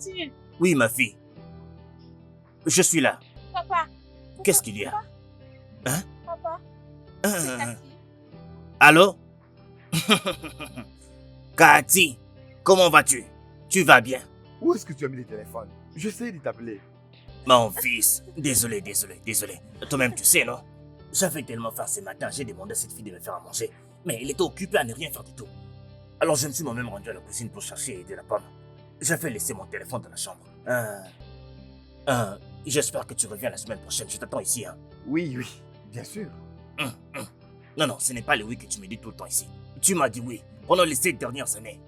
tu? Oui, ma fille. Je suis là. Papa. Qu'est-ce qu'il y a? Hein? Papa. Hein? Cathy. Allô? Cathy, comment vas-tu? Tu vas bien? Où est-ce que tu as mis le téléphone? J'essaie de t'appeler. Mon fils, désolé. Toi-même, tu sais, non? J'avais tellement faim ce matin, j'ai demandé à cette fille de me faire à manger. Mais elle était occupée à ne rien faire du tout. Alors je me suis moi-même rendu à la cuisine pour chercher et aider la pomme. J'avais laissé mon téléphone dans la chambre. J'espère que tu reviens la semaine prochaine. Je t'attends ici, hein. Oui, bien sûr. Non, ce n'est pas le oui que tu me dis tout le temps ici. Tu m'as dit oui pendant les 7 dernières années.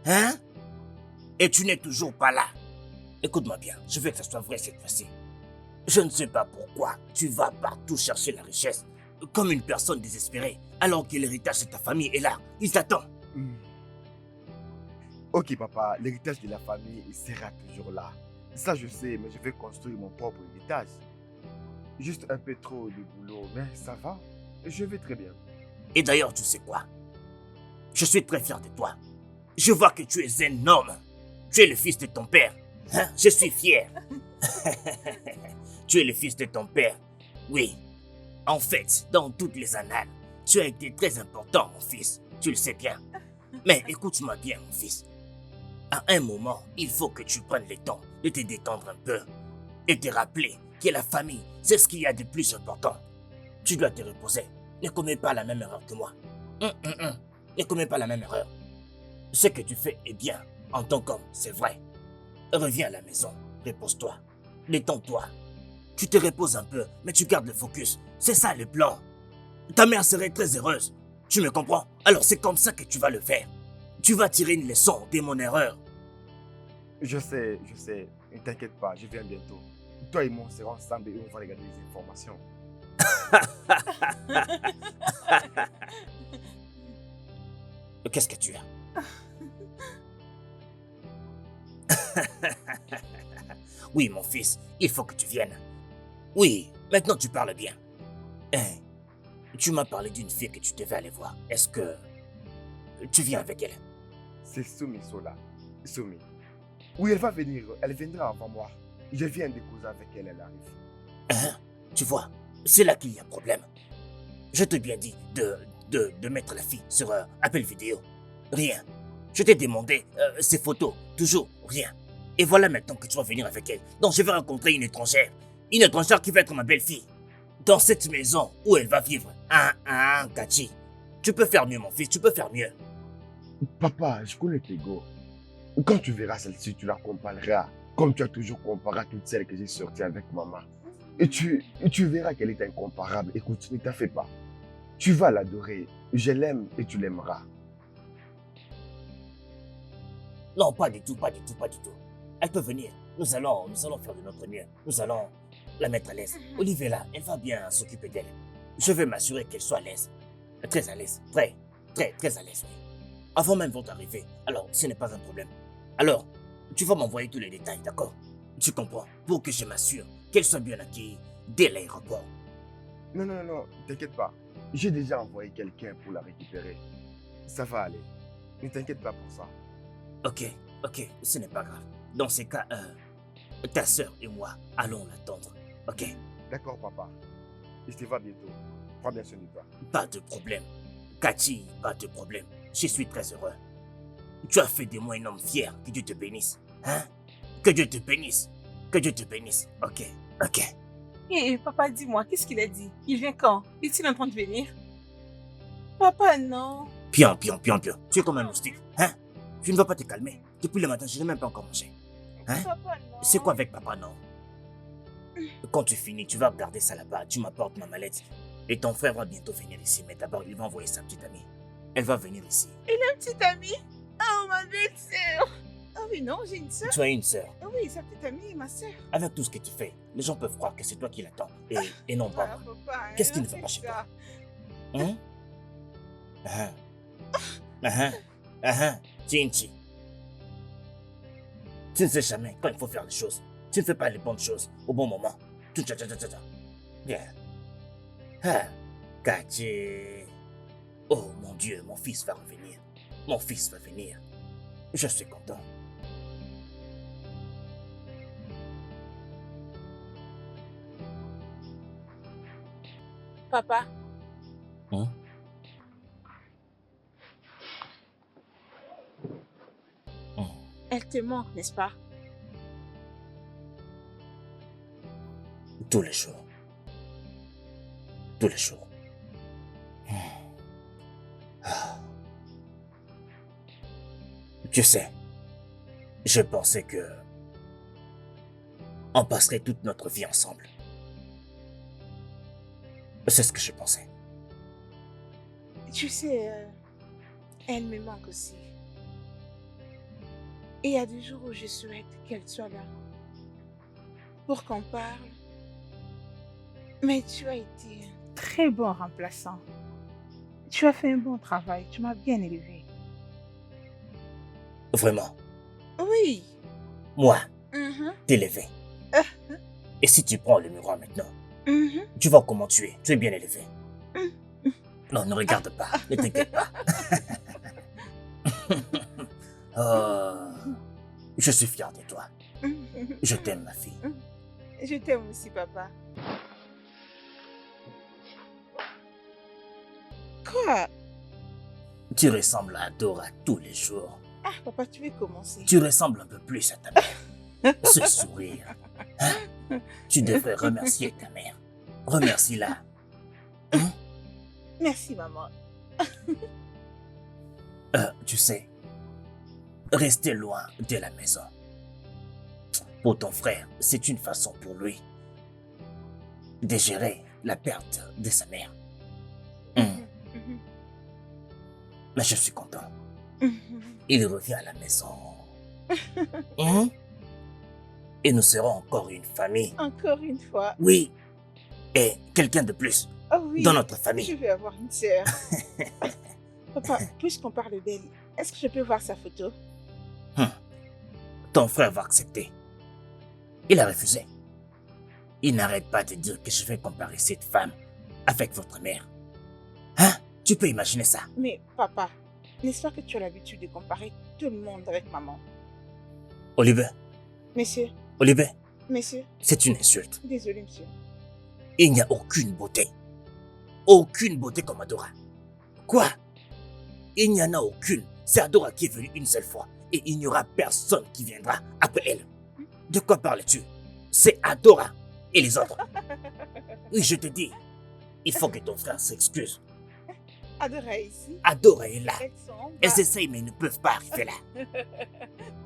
Hein? Et tu n'es toujours pas là. Écoute-moi bien, je veux que ça soit vrai cette fois-ci. Je ne sais pas pourquoi tu vas partout chercher la richesse, comme une personne désespérée, alors que l'héritage de ta famille est là. Il t'attend. Ok, papa, l'héritage de la famille il sera toujours là. Ça, je sais, mais je vais construire mon propre héritage. Juste un peu trop de boulot, mais ça va. Je vais très bien. Et d'ailleurs, tu sais quoi? Je suis très fier de toi. Je vois que tu es un homme. Tu es le fils de ton père. Hein? Je suis fier. Tu es le fils de ton père. Oui. En fait, dans toutes les annales, tu as été très important, mon fils. Tu le sais bien. Mais écoute-moi bien, mon fils. À un moment, il faut que tu prennes le temps de te détendre un peu et te rappeler que la famille, c'est ce qu'il y a de plus important. Tu dois te reposer. Ne commets pas la même erreur que moi. Ne commets pas la même erreur. Ce que tu fais est bien en tant qu'homme, c'est vrai. Reviens à la maison, repose-toi, détends-toi. Tu te reposes un peu, mais tu gardes le focus. C'est ça le plan. Ta mère serait très heureuse. Tu me comprends? Alors c'est comme ça que tu vas le faire. Tu vas tirer une leçon de mon erreur. Je sais. Ne t'inquiète pas, je viens bientôt. Toi et moi, on sera ensemble et on va regarder les informations. Qu'est-ce que tu as? Oui, mon fils, il faut que tu viennes. Oui, maintenant tu parles bien. Hein, tu m'as parlé d'une fille que tu devais aller voir. Est-ce que tu viens avec elle? C'est Soumi Sola. Soumi. Oui, elle va venir. Elle viendra avant moi. Je viens de causer avec elle, elle arrive. Hein? Tu vois, c'est là qu'il y a problème. Je t'ai bien dit de mettre la fille sur appel vidéo. Rien. Je t'ai demandé ses photos. Toujours rien. Et voilà maintenant que tu vas venir avec elle. Donc je vais rencontrer une étrangère. Une étrangère qui va être ma belle-fille. Dans cette maison où elle va vivre. Kachi. Tu peux faire mieux, mon fils. Tu peux faire mieux. Papa, je connais tes go. Quand tu verras celle-ci, tu la compareras. Comme tu as toujours comparé à toutes celles que j'ai sorties avec maman. Et tu verras qu'elle est incomparable. Écoute, ne t'en fais pas. Tu vas l'adorer. Je l'aime et tu l'aimeras. Non, pas du tout. Elle peut venir. Nous allons faire de notre mieux. Nous allons la mettre à l'aise. Olivier là, elle va bien s'occuper d'elle. Je vais m'assurer qu'elle soit à l'aise. Très à l'aise. Très à l'aise, oui. Avant même votre arrivée. Alors, ce n'est pas un problème. Alors, tu vas m'envoyer tous les détails, d'accord? Tu comprends? Pour que je m'assure qu'elle soit bien accueillie dès l'aéroport. Non, t'inquiète pas. J'ai déjà envoyé quelqu'un pour la récupérer. Ça va aller. Ne t'inquiète pas pour ça. Ok, ce n'est pas grave. Dans ces cas, ta sœur et moi allons l'attendre, ok? D'accord, papa. Je te vois bientôt. Prends bien soin de toi. Pas de problème. Cathy, pas de problème. Je suis très heureux. Tu as fait de moi un homme fier. Que Dieu te bénisse. Hein? Que Dieu te bénisse. Que Dieu te bénisse. Ok. Et papa, dis-moi, qu'est-ce qu'il a dit? Il vient quand? Est-il en train de venir? Papa, non. Pion. Tu es comme un moustique. Hein? Tu ne vas pas te calmer. Depuis le matin, je n'ai même pas encore mangé. Hein? Papa, non. C'est quoi avec papa, non? Quand tu finis, tu vas regarder ça là-bas. Tu m'apportes ma mallette. Et ton frère va bientôt venir ici. Mais d'abord, il va envoyer sa petite amie. Elle va venir ici. Il a une petite amie? Oh, ma belle sœur. Ah oui, non, j'ai une sœur. Tu as une sœur. Ah oui, sa petite amie, ma sœur. Avec tout ce que tu fais, les gens peuvent croire que c'est toi qui l'attends. Et non pas moi. Papa, Qu'est-ce qui ne va pas chez toi? Hein? Tinchi. Tu ne sais jamais quand il faut faire les choses. Tu ne fais pas les bonnes choses au bon moment. Bien. Kachi. Oh mon Dieu, mon fils va revenir. Je suis content. Papa, Hein? Hum. elle te manque, n'est-ce pas? Tous les jours. Tous les jours. Ah. Tu sais, je pensais que on passerait toute notre vie ensemble. C'est ce que je pensais. Tu sais, elle me manque aussi. Et il y a des jours où je souhaite qu'elle soit là pour qu'on parle. Mais tu as été un très bon remplaçant. Tu as fait un bon travail, tu m'as bien élevé. Vraiment, Oui. moi, Mhm, t'élever. Et si tu prends le miroir maintenant, mhm, tu vois comment tu es. Tu es bien élevé. mhm. Non, ne regarde pas. Ne t'inquiète pas. Oh, je suis fier de toi. Je t'aime, ma fille. Je t'aime aussi, papa. Quoi? Tu ressembles à Dora tous les jours. Ah, papa, tu veux commencer? Tu ressembles un peu plus à ta mère. Ce sourire. Hein? Tu devrais remercier ta mère. Remercie-la. Hein? Merci, maman. Tu sais, rester loin de la maison. Pour ton frère, c'est une façon pour lui de gérer la perte de sa mère. Mhm, Mais je suis content. mhm. Il revient à la maison. Hein? Et nous serons encore une famille. Encore une fois. Oui. Et quelqu'un de plus Oh oui, dans notre je famille. vais avoir une sœur. Papa, puisqu'on parle d'elle, est-ce que je peux voir sa photo? Ton frère va accepter. Il a refusé. Il n'arrête pas de dire que je vais comparer cette femme avec votre mère. Hein? Tu peux imaginer ça? Mais papa, n'est-ce pas que tu as l'habitude de comparer tout le monde avec maman? Olivier, Monsieur, Olivier, monsieur, c'est une insulte. désolé, monsieur. Il n'y a aucune beauté. Aucune beauté comme Adora. Quoi? Il n'y en a aucune. C'est Adora qui est venue une seule fois. Et il n'y aura personne qui viendra après elle. De quoi parles-tu? C'est Adora et les autres. Oui, je te dis. Il faut que ton frère s'excuse. Adora est ici. Adora est là. Elles sont en bas. Elles essayent mais elles ne peuvent pas arriver là.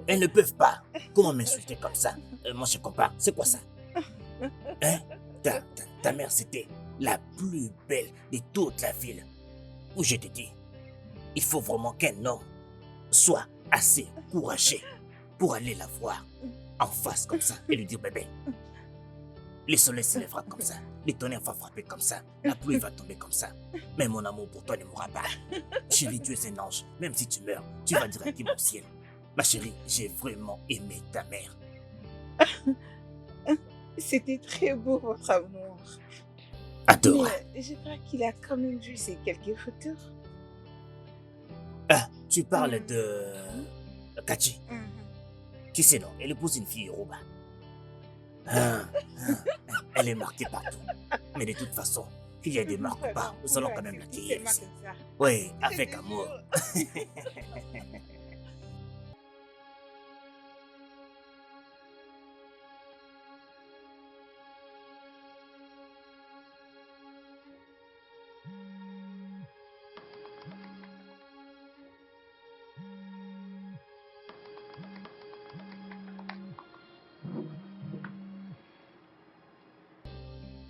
Elles ne peuvent pas. Comment m'insulter comme ça? Moi je compare. C'est quoi ça? Hein? Ta mère c'était la plus belle de toute la ville. Où je te dis, il faut vraiment qu'un homme soit assez courageux pour aller la voir en face comme ça et lui dire bébé, le soleil se lèvera comme ça, le tonnerre va frapper comme ça, la pluie va tomber comme ça. Mais mon amour pour toi ne mourra pas. Chérie, tu es un ange. Même si tu meurs, tu vas directement au ciel. Ma chérie, j'ai vraiment aimé ta mère. C'était très beau, votre amour. Adora. Mais je crois qu'il a quand même vu ces quelques photos. Ah, tu parles de Kachi. Mhm. Tu sais non, elle épouse une fille Yoruba. Ah, elle est marquée partout. Mais de toute façon, qu'il y ait des marques ou pas, nous allons quand même l'accueillir ici. Oui, avec amour.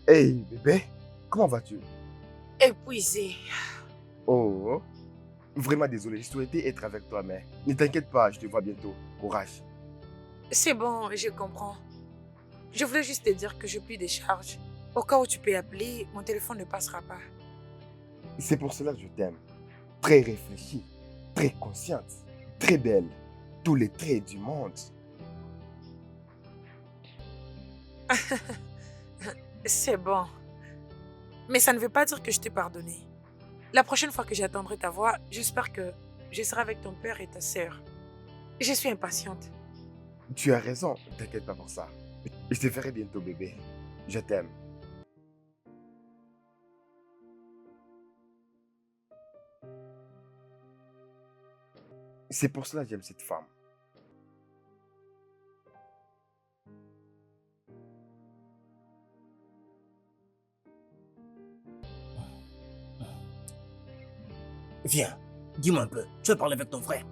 Hey, bébé, comment vas-tu? Épuisé. Oh, vraiment désolé, je souhaitais être avec toi, mais ne t'inquiète pas, je te vois bientôt. Courage. C'est bon, je comprends. Je voulais juste te dire que je plus de charge. Au cas où tu peux appeler, mon téléphone ne passera pas. C'est pour cela que je t'aime. Très réfléchie, très consciente, très belle. Tous les traits du monde. C'est bon. Mais ça ne veut pas dire que je t'ai pardonné. La prochaine fois que j'attendrai ta voix, j'espère que je serai avec ton père et ta sœur. Je suis impatiente. Tu as raison, t'inquiète pas pour ça. Je te ferai bientôt, bébé. Je t'aime. C'est pour cela que j'aime cette femme. Viens, dis-moi un peu, tu as parlé avec ton frère?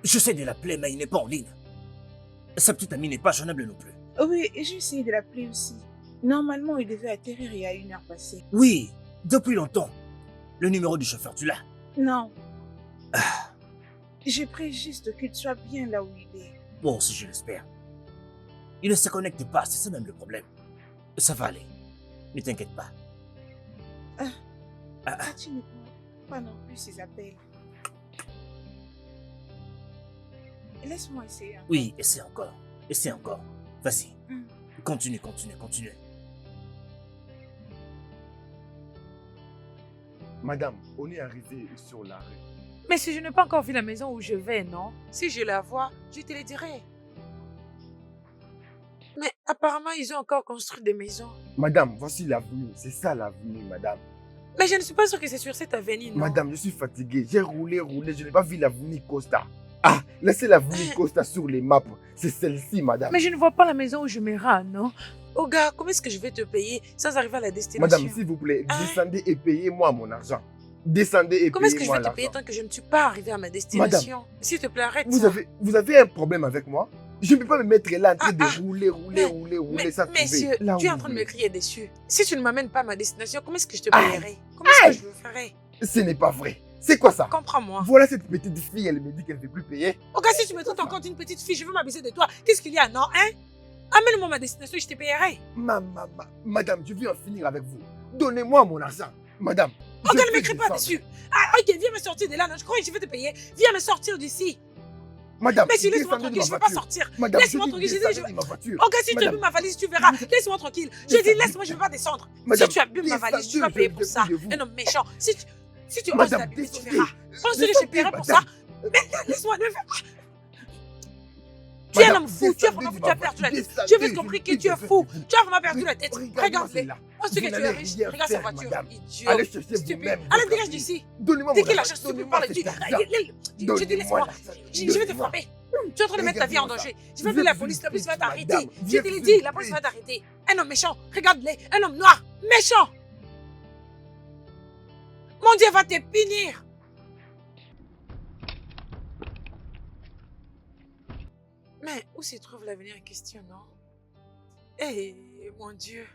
J'essaie de l'appeler, mais il n'est pas en ligne. Sa petite amie n'est pas joignable non plus. Oui, et j'ai essayé de l'appeler aussi. Normalement, il devait atterrir il y a 1 heure passée. Oui, depuis longtemps. Le numéro du chauffeur, tu l'as? Non. Je prie juste qu'il soit bien là où il est. Moi aussi, je l'espère. Il ne se connecte pas, c'est ça même le problème. Ça va aller. Ne t'inquiète pas. Tu ne prends pas non plus ses appels. Laisse-moi essayer. Oui, essaie encore. Essaie encore. Vas-y. Mm. Continue, continue, continue. Madame, on est arrivé sur la rue. Mais si je n'ai pas encore vu la maison où je vais, non? Si je la vois, je te le dirai. Mais apparemment, ils ont encore construit des maisons. Madame, voici l'avenue. C'est ça l'avenue, madame. Mais je ne suis pas sûre que c'est sur cette avenue, non? Madame, je suis fatigué. J'ai roulé, je n'ai pas vu l'avenue Costa. Ah, laissez l'avenue Costa sur les maps. C'est celle-ci, madame. Mais je ne vois pas la maison où je me rends, non? Oh gars, comment est-ce que je vais te payer sans arriver à la destination? Madame, s'il vous plaît, descendez et payez-moi mon argent. Descendez et comment est-ce que je payez-moi vais te l'argent. payer tant que je ne suis pas arrivé à ma destination? S'il te plaît, arrête ça. Vous avez un problème avec moi? Je ne peux pas me mettre là en train de rouler sans trouver. Messieurs, Là tu es où en train de vous me voulez. crier dessus. Si tu ne m'amènes pas à ma destination, comment est-ce que je te payerai? Comment est-ce que je le ferai? Ce n'est pas vrai. C'est quoi ça? Comprends-moi. Voilà cette petite fille, elle me dit qu'elle ne veut plus payer. Oh gars, si tu me traites encore d'une petite fille, je veux m'abuser de toi. Qu'est-ce qu'il y a, non, hein? Amène-moi à ma destination et je te payerai. Madame, je viens en finir avec vous. Donnez-moi mon argent. Madame. Oh gars, ne m'écris pas dessus. Ah, ok, viens me sortir de là, non, je crois que je vais te payer. Viens me sortir d'ici. Madame, Mais si, laisse-moi descendez de tranquille, je ma ne veux pas voiture. sortir. Madame, Laisse-moi je dis tranquille, je dis, descendez de ma voiture. Oh gars, si tu Madame. abîmes ma valise, tu verras. Laisse-moi tranquille. Je dis, laisse-moi, je ne veux pas descendre. Madame, Si tu abîmes ma valise, tu vas descendez, payer je pour veux ça. plus de vous. Un homme méchant. Si tu oses Madame, t'abîmer, tu descendez. verras. Pense que je Descendez, paierai pour ça. madame. Mais laisse-moi, ne fais. Tu es un Madame, homme fou, tu as vraiment descendez fou, de tu as ma perdu la voiture, tête. Tu as vite descendez, compris je que vous tu es prie de fou. faire. Tu as vraiment perdu la tête. Regardez-moi Regarde-les. celle-là. Pense que Vous tu es n'allez riche. rien Regarde sa faire, voiture. madame. Idiot. Allez chercher Stupide. vous-même Allez, votre dégage fille. d'ici. Donnez-moi Dès mon qu'il la argent. cherche, tu peux Donnez-moi parler. cet argent. Je dis, laisse-moi. Je vais te frapper. Tu es en train de mettre ta vie en danger. Je vais appeler la police va t'arrêter. Madame, Je te l'ai dit, la police va t'arrêter. Un homme méchant. Regarde-les. Un homme noir. Méchant. Mon Dieu va te punir. Mais où se trouve l'avenir en question, non? Eh, mon Dieu.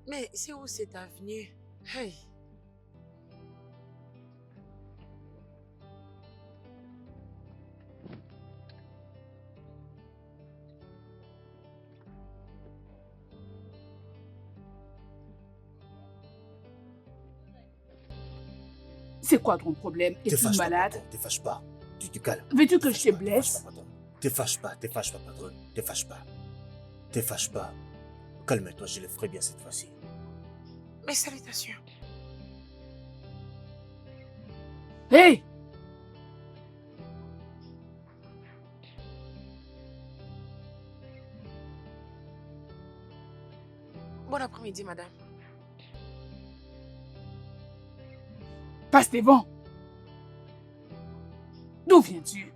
Mais c'est où cette avenue? Hey. C'est quoi ton problème? Te Es-tu fâche pas, malade? patron, te fâche pas. Tu te calmes. Veux-tu Te que fâche je te pas, blesse? Te fâche pas, patron. Te fâche pas. Te fâche pas. Calme-toi, je le ferai bien cette fois-ci. Mes salutations. Hé! Bon après-midi, madame. Passe devant! D'où viens-tu?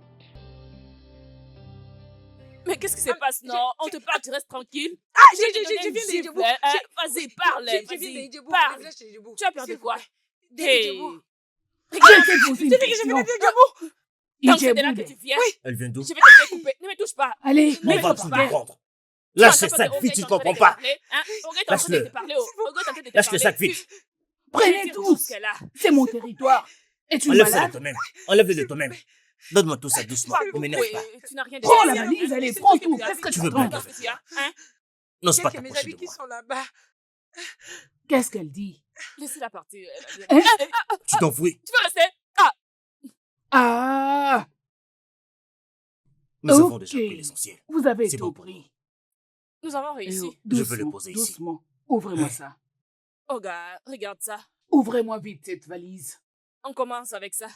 Mais qu'est-ce qui se passe, non? On te parle, tu restes tranquille. Ah, je viens de Djibou. Vas-y, parle. Je viens Vas-y, de Djibou. parle. Tu as peur de quoi? Hey. Je t'ai posé une Je dis que je viens question. de Djibou. Donc c'est de là que Idjeboude. tu viens? Elle vient d'où? Je vais te découper. Ne me touche pas. Allez, On mets-toi va par tout terre. comprendre. Lâche cette fille, tu ne comprends pas. Lâche-le. Lâche le sac vite. Prenez tous! C'est mon territoire. Es-tu Enlève ça de malade? toi-même. Enlève-le de toi-même. Donne-moi tout ça doucement. Ne m'énerve pas. Tu n'as rien de Prends la spécial, valise, hein? allez, C'est prends toi qui tout. me Qu'est-ce que Tu tu veux attends? pas Hein? N'ose pas Quelques mes t'approcher amis de qui moi. sont là-bas. Qu'est-ce qu'elle dit? Laissez-la partir. Hein? Tu t'enfuis. Tu veux rester? Ah! Ah! Nous avons Ok. déjà pris l'essentiel. Vous avez C'est tout bon. pris. Nous avons réussi. Je veux le poser ici. Doucement. Ouvrez-moi ça. Oh gars, regarde ça. Ouvrez-moi vite cette valise. On commence avec ça.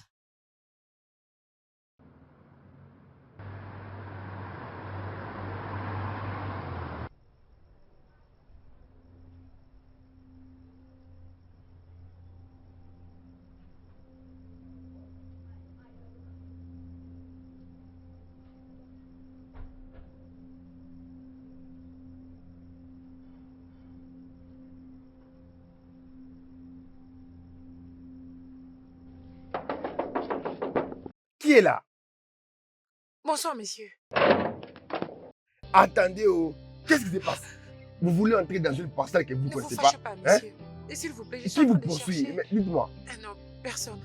Qui est là? Bonsoir, messieurs. Attendez, oh. Qu'est-ce qui se passe? Vous voulez entrer dans une parcelle que vous ne Ne vous connaissez fâchez pas? pas, messieurs. Et s'il vous plaît, je suis Qui en vous train de poursuit? chercher... Mais dites-moi, Non, personne.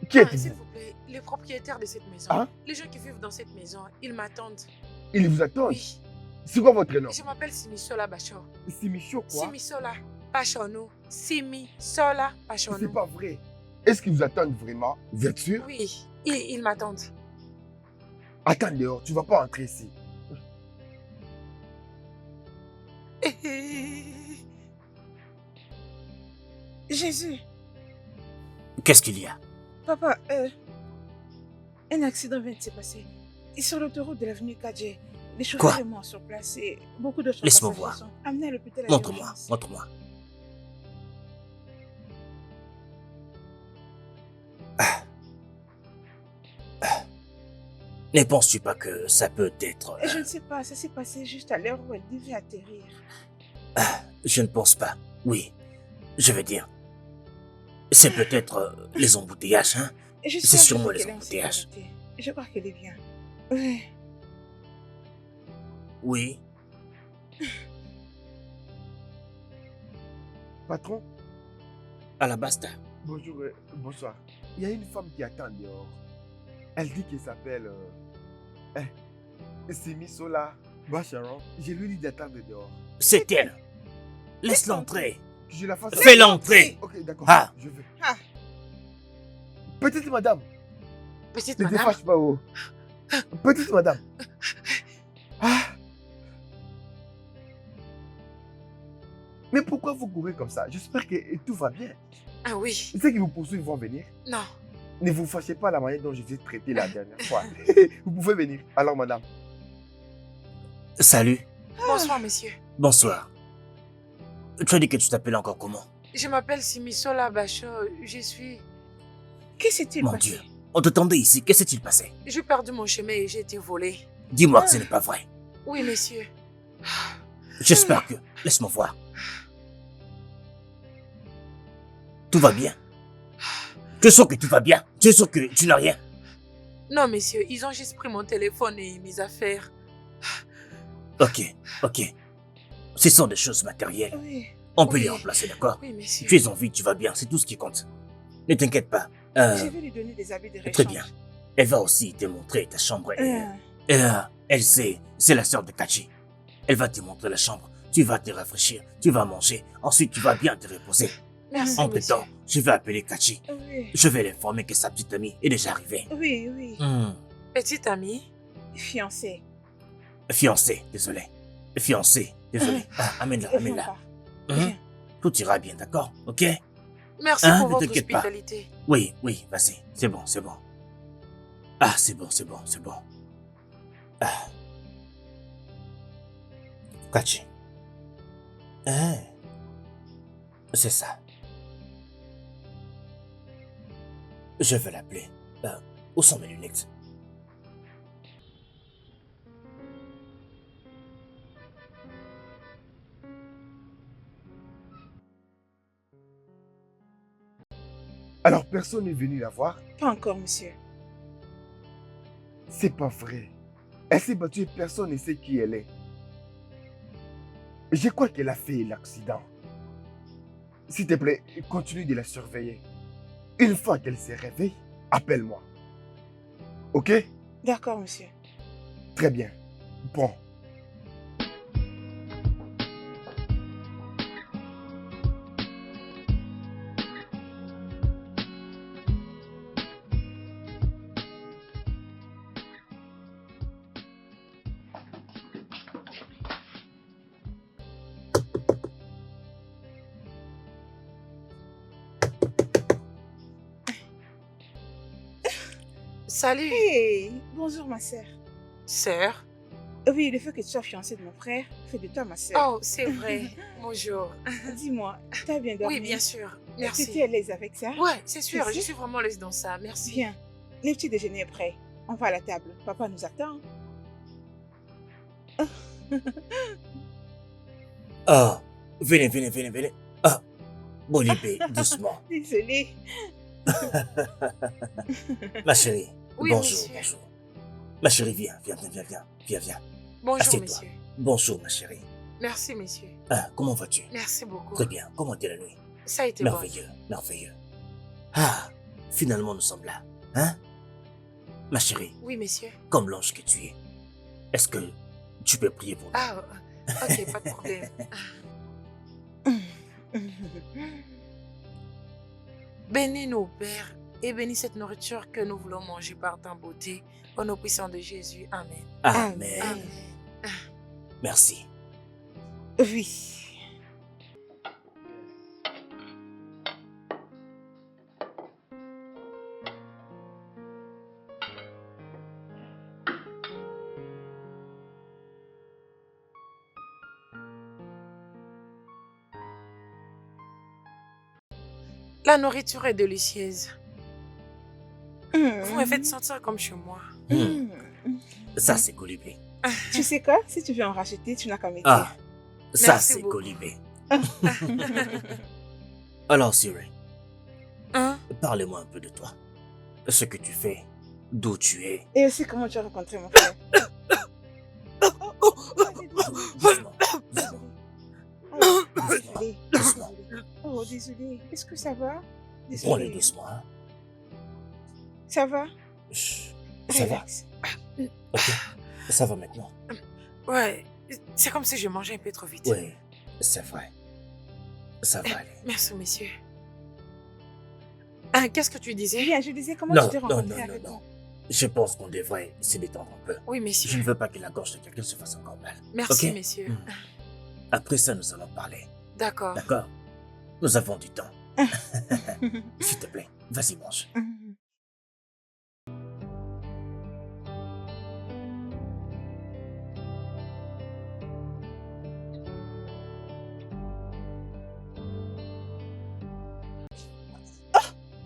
qui S'il êtes-vous? vous plaît, les propriétaires de cette maison, Hein? les gens qui vivent dans cette maison, ils m'attendent. Ils vous attendent? Oui. C'est quoi votre nom? Je m'appelle Simisola Bachor. Simicho quoi? Simisola Pachono. Simisola C'est Pachono. pas vrai. Est-ce qu'ils vous attendent vraiment? Vous êtes sûr? Oui, ils m'attendent. Attends dehors, tu vas pas entrer ici. Jésus, Qu'est-ce qu'il y a? papa, un accident vient de se passer. Et sur l'autoroute de l'avenue Kadje, les chauffeurs Quoi? sont morts sur place et beaucoup d'autres Laisse-moi passagers voir. sont amenés à l'hôpital à Montre-moi, l'urgence. montre-moi. Ne penses-tu pas que ça peut être... Et je ne sais pas, ça s'est passé juste à l'heure où elle devait atterrir. Je ne pense pas. Oui, je veux dire. C'est peut-être les embouteillages, hein? Et je C'est sais sûrement les qu'elle est en embouteillages. sécurité. Je crois qu'elle est bien. Oui. Oui. Patron, À la basta. bonjour, bonsoir. Il y a une femme qui attend dehors. Elle dit qu'elle s'appelle Simisola Bacharon. Je lui dis d'attendre dehors. C'est elle. Laisse-la entrer. Que je la fasse. Fais-la entrer. Ok, d'accord. Ah. Je vais. Ah. Petite madame, Petite ne te madame, fâche pas, oh. Petite madame. Ah. Mais pourquoi vous courez comme ça? J'espère que tout va bien. ah oui, Ceux qui vous poursuivent vont venir. non. Ne vous fâchez pas la manière dont je vous ai traité la dernière fois. Vous pouvez venir. Alors, madame. Salut. Bonsoir, messieurs. Bonsoir. Tu as dit que tu t'appelles encore comment? Je m'appelle Simisola Bachor. Je suis... Que s'est-il Mon passé? Dieu. On t'attendait ici. Que s'est-il passé? J'ai perdu mon chemin et j'ai été volée. Dis-moi que ce n'est pas vrai. Oui, messieurs. J'espère que... Laisse-moi voir. Tout va bien. Tu es sûr que tout va bien? Tu es sûr que tu n'as rien? Non, messieurs, ils ont juste pris mon téléphone et mes affaires. Ok, ok. Ce sont des choses matérielles. Oui. On peut Oui. les remplacer, d'accord? Oui, messieurs. Tu es en vie, tu vas bien, c'est tout ce qui compte. Ne t'inquiète pas. Je vais lui donner des habits de rechange. Très bien. Elle va aussi te montrer ta chambre. Elle sait, c'est la sœur de Kachi. Elle va te montrer la chambre. Tu vas te rafraîchir, tu vas manger. Ensuite, tu vas bien te reposer. Merci, Entre-temps, messieurs. je vais appeler Kachi. Oui. Je vais l'informer que sa petite amie est déjà arrivée. Oui, oui. Petite amie, Fiancée. Fiancée, désolé. Fiancée, désolé. Ah, amène-la, Viens amène-la. par. Hein? Viens. Tout ira bien, d'accord? Ok? merci Hein, pour ne votre t'inquiète pas. hospitalité. Oui, oui, vas-y. C'est bon, c'est bon. Ah, c'est bon, c'est bon, c'est bon. Ah. Kachi. Hein? C'est ça. Je vais l'appeler. Où sont mes lunettes? Alors, personne n'est venu la voir? Pas encore, monsieur. C'est pas vrai. Elle s'est battue et personne ne sait qui elle est. Je crois qu'elle a fait l'accident. S'il te plaît, continue de la surveiller. Une fois qu'elle se réveille, appelle-moi. Ok? D'accord, monsieur. Très bien. Bon. Salut, Hey, bonjour, ma sœur. sœur. Oui, le fait que tu sois fiancée de mon frère fait de toi ma sœur. Oh, c'est vrai. Bonjour. Dis-moi, t'as bien dormi? Oui, bien sûr. Tu Merci. es à l'aise avec ça? Ouais, c'est sûr. Merci. Je suis vraiment à l'aise dans ça. Merci. Viens, le petit déjeuner est prêt. On va à la table. Papa nous attend. Ah, venez, venez, venez, venez. Ah, Bolibé, doucement. Désolée. Ma chérie, Oui, Bonjour, monsieur. bonjour. Ma chérie, viens. Bonjour, Assieds-toi. monsieur. Bonjour, ma chérie. Merci, monsieur. Ah, comment vas-tu? Merci beaucoup. Très bien. Comment était la nuit? Ça a été bon. Merveilleux. Ah, finalement, nous sommes là. Hein? Ma chérie, Oui, monsieur. comme l'ange que tu es, est-ce que tu peux prier pour nous? Ah, ok, pas de problème. Bénis-nous, Père, et bénis cette nourriture que nous voulons manger par ta beauté. Au nom puissant de Jésus. Amen. Amen. Amen. Merci. Oui. La nourriture est délicieuse. Vous me Mm. faites sentir comme chez moi. Hmm, Ça, c'est Colibé. Tu sais quoi? Si tu veux en racheter, tu n'as qu'à m'aider. Ah, ça, Merci c'est beaucoup. Colibé. Alors, Siri, Hein? parle-moi un peu de toi. Ce que tu fais, d'où tu es. Et aussi comment tu as rencontré mon frère. Doucement. Désolée. Doucement. Oh, désolée. Est-ce que ça va? Prends-le Désolée. doucement. Hein? Ça va? Chut, ça va. Relax. Ok, ça va maintenant. Ouais, c'est comme si je mangeais un peu trop vite. Oui, c'est vrai. Ça va aller. Merci, monsieur. Hein, qu'est-ce que tu disais? Bien, je disais comment Non, tu t'es non, rencontré non, avec non. moi. Je pense qu'on devrait se détendre un peu. Oui, Je monsieur. ne veux pas que la gorge de quelqu'un se fasse encore mal. Merci, Ok? monsieur. Hmm. Après ça, nous allons parler. D'accord. D'accord? Nous avons du temps. S'il te plaît, vas-y, mange.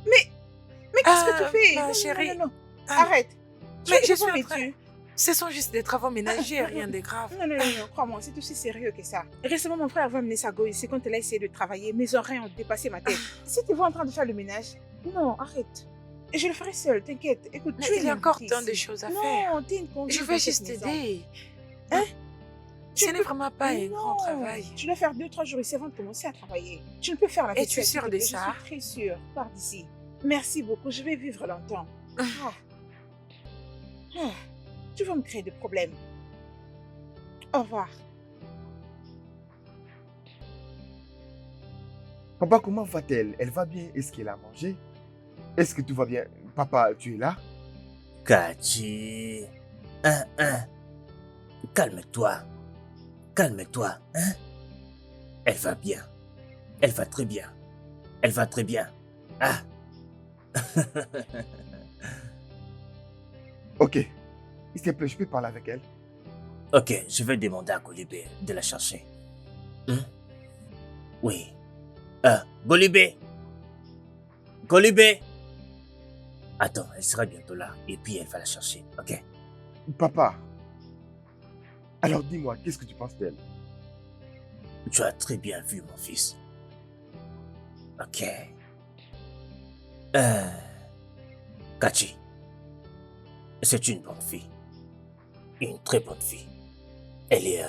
Mais qu'est-ce que Ah, tu fais? ma Non, non, chérie. non, non, non. Ah, Arrête. mais Tu je es suis en devant train- les yeux. Ce sont juste des travaux ménagers, rien de grave. Non, non, non, non, crois-moi, c'est aussi sérieux que ça. Récemment, mon frère va amener sa go ici quand elle a essayé de travailler. Mes oreilles ont dépassé ma tête. Si tu vois en train de faire le ménage, non, arrête. Je le ferai seule, t'inquiète. Écoute, Mais tu es il y a une encore petite tant de ici. choses à faire. Non, t'es une convive Je dans vais cette juste maison. t'aider. Hein? Ce Tu n'est peux- vraiment pas un grand Non, travail. Tu dois faire 2-3 jours ici avant de commencer à travailler. Tu ne peux faire la Es-tu vaisselle, s'il sûre te de plaît, ça? Je suis très sûre. Pars d'ici. Merci beaucoup, je vais vivre longtemps. Ah. Ah. Tu vas me créer de problèmes. Au revoir. Papa, comment va-t-elle? Elle va bien? Est-ce qu'elle a mangé? Est-ce que tout va bien? Papa, tu es là? Kachi. Calme-toi. Calme-toi, hein? Elle va bien. Elle va très bien. Elle va très bien. Ah. Ok. S'il te plaît, je peux parler avec elle? Ok, je vais demander à Golibé de la chercher. Oui. Golibé. Golibé. Attends, elle sera bientôt là. Et puis elle va la chercher, ok? Papa. Alors dis-moi, qu'est-ce que tu penses d'elle? Tu as très bien vu, mon fils. Ok. Kachi. C'est une bonne fille. Une très bonne fille. Elle est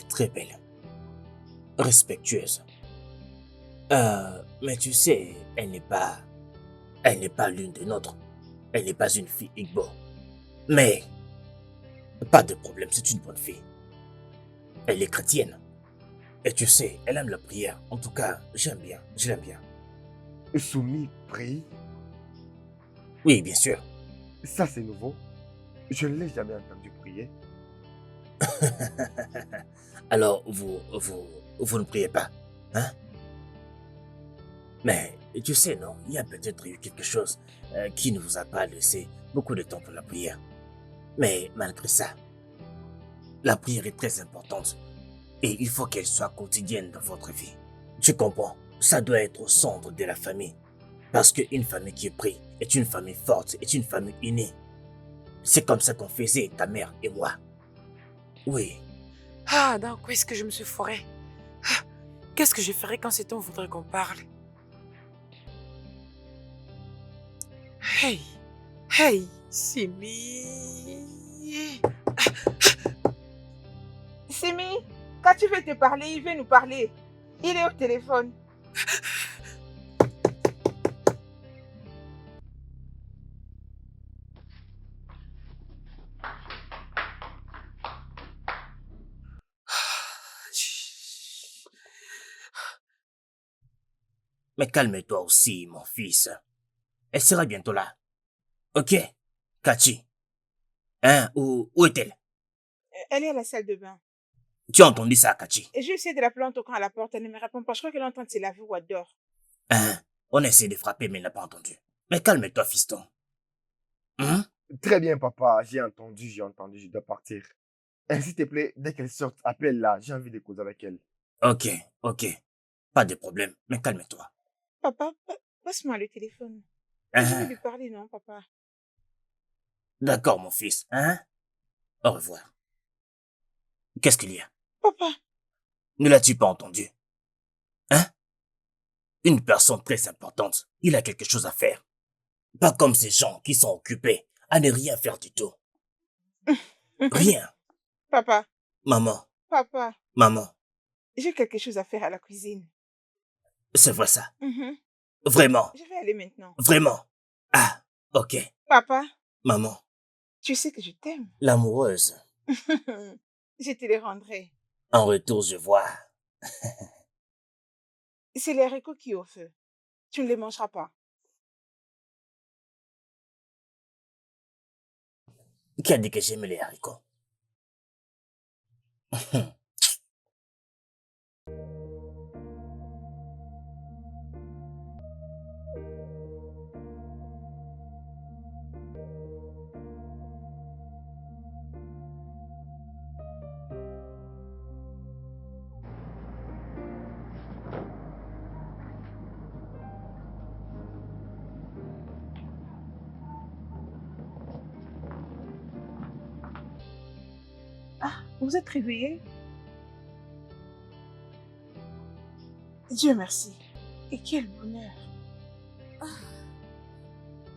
très belle. Respectueuse. Mais tu sais, elle n'est pas l'une des nôtres. Elle n'est pas une fille Igbo. Mais, pas de problème, c'est une bonne fille. Elle est chrétienne. Et tu sais, elle aime la prière. En tout cas, j'aime bien, je l'aime bien. Soumis prie? Oui, bien sûr. Ça, c'est nouveau. Je ne l'ai jamais entendu prier. Alors, vous ne priez pas, hein? Mais, tu sais, non, il y a peut-être eu quelque chose qui ne vous a pas laissé beaucoup de temps pour la prière. Mais malgré ça, la prière est très importante et il faut qu'elle soit quotidienne dans votre vie. Tu comprends? Ça doit être au centre de la famille. Parce qu'une famille qui prie est une famille forte, est une famille unie. C'est comme ça qu'on faisait, ta mère et moi. Oui. Ah, dans quoi est-ce que je me suis foirée? Ah, qu'est-ce que je ferais quand cet homme voudrait qu'on parle? Hey, hey, Simi. Simi, quand tu veux te parler, il veut nous parler. Il est au téléphone. Mais calme-toi aussi, mon fils. Elle sera bientôt là. Ok, Kachi. Hein, où est-elle? Elle est à la salle de bain. Tu as entendu ça, Kachi? Et j'ai essayé de l'appeler en toquant à la porte. Elle ne me répond pas. Je crois qu'elle est en train de se laver ou elle dort. Hein? On a essayé de frapper, mais elle n'a pas entendu. Mais calme-toi, fiston. Hein? Très bien, papa. J'ai entendu. Je dois partir. Et s'il te plaît, dès qu'elle sort, appelle-la. J'ai envie de causer avec elle. Ok. Pas de problème, mais calme-toi. Papa, passe-moi le téléphone. Je vais Hein? lui parler, non, papa? D'accord, mon fils. Hein? Au revoir. Qu'est-ce qu'il y a? Papa, Ne l'as-tu pas entendu? Hein? Une personne très importante. Il a quelque chose à faire. Pas comme ces gens qui sont occupés à ne rien faire du tout. Rien. papa, Maman, papa, j'ai quelque chose à faire à la cuisine. c'est vrai ça. Mhm. Vraiment, Je vais aller maintenant. vraiment. Ah, ok. Papa, Maman, tu sais que je t'aime. l'amoureuse. Je te les rendrai. En retour, je vois. C'est les haricots qui au feu. Tu ne les mangeras pas. Qui a dit que j'aime les haricots? Ah, vous êtes réveillé? Dieu merci. Et quel bonheur.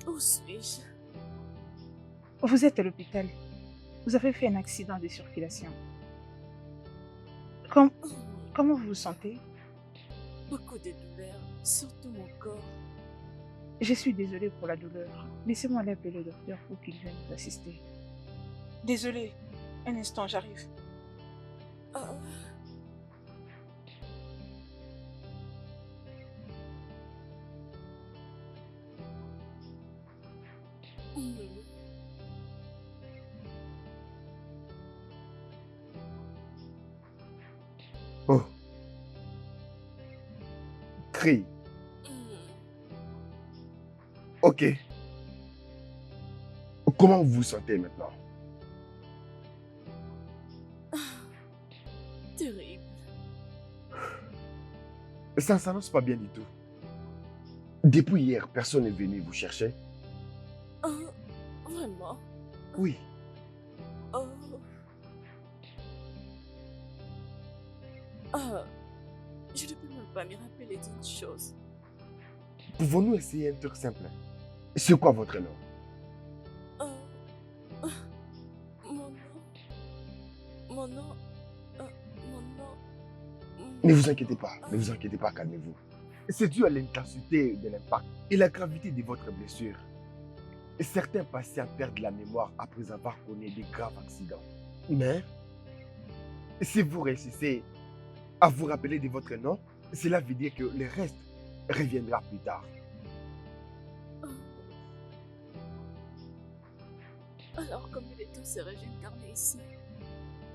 Où suis-je? Vous êtes à l'hôpital. Vous avez fait un accident de circulation. Comment vous vous sentez? Beaucoup de douleurs, surtout mon corps. Je suis désolée pour la douleur. Laissez-moi aller appeler le docteur pour qu'il vienne vous assister. Désolée. Un instant, j'arrive. Ah. Oh. Crie. Ok. Comment vous vous sentez maintenant? Terrible. Ça ne s'annonce pas bien du tout. Depuis hier, personne n'est venu vous chercher? Vraiment? Oui. Oh. Je ne peux même pas me rappeler d'une chose. Pouvons-nous essayer un truc simple? C'est quoi votre nom? Mon nom. Ne vous inquiétez pas, calmez-vous. C'est dû à l'intensité de l'impact et la gravité de votre blessure. Certains patients perdent la mémoire après avoir connu des graves accidents. Mais, si vous réussissez à vous rappeler de votre nom, cela veut dire que le reste reviendra plus tard. Alors, comment le temps serait-je incarné ici?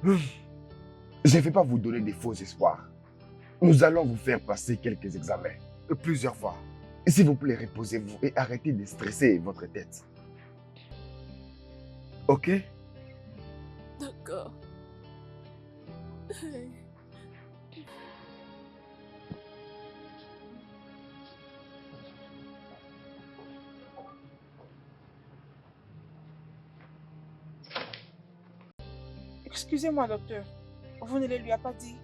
Je ne vais pas vous donner des faux espoirs. Nous allons vous faire passer quelques examens, plusieurs fois. S'il vous plaît, reposez-vous et arrêtez de stresser votre tête. Ok? D'accord. Excusez-moi, docteur. Vous ne le lui avez pas dit?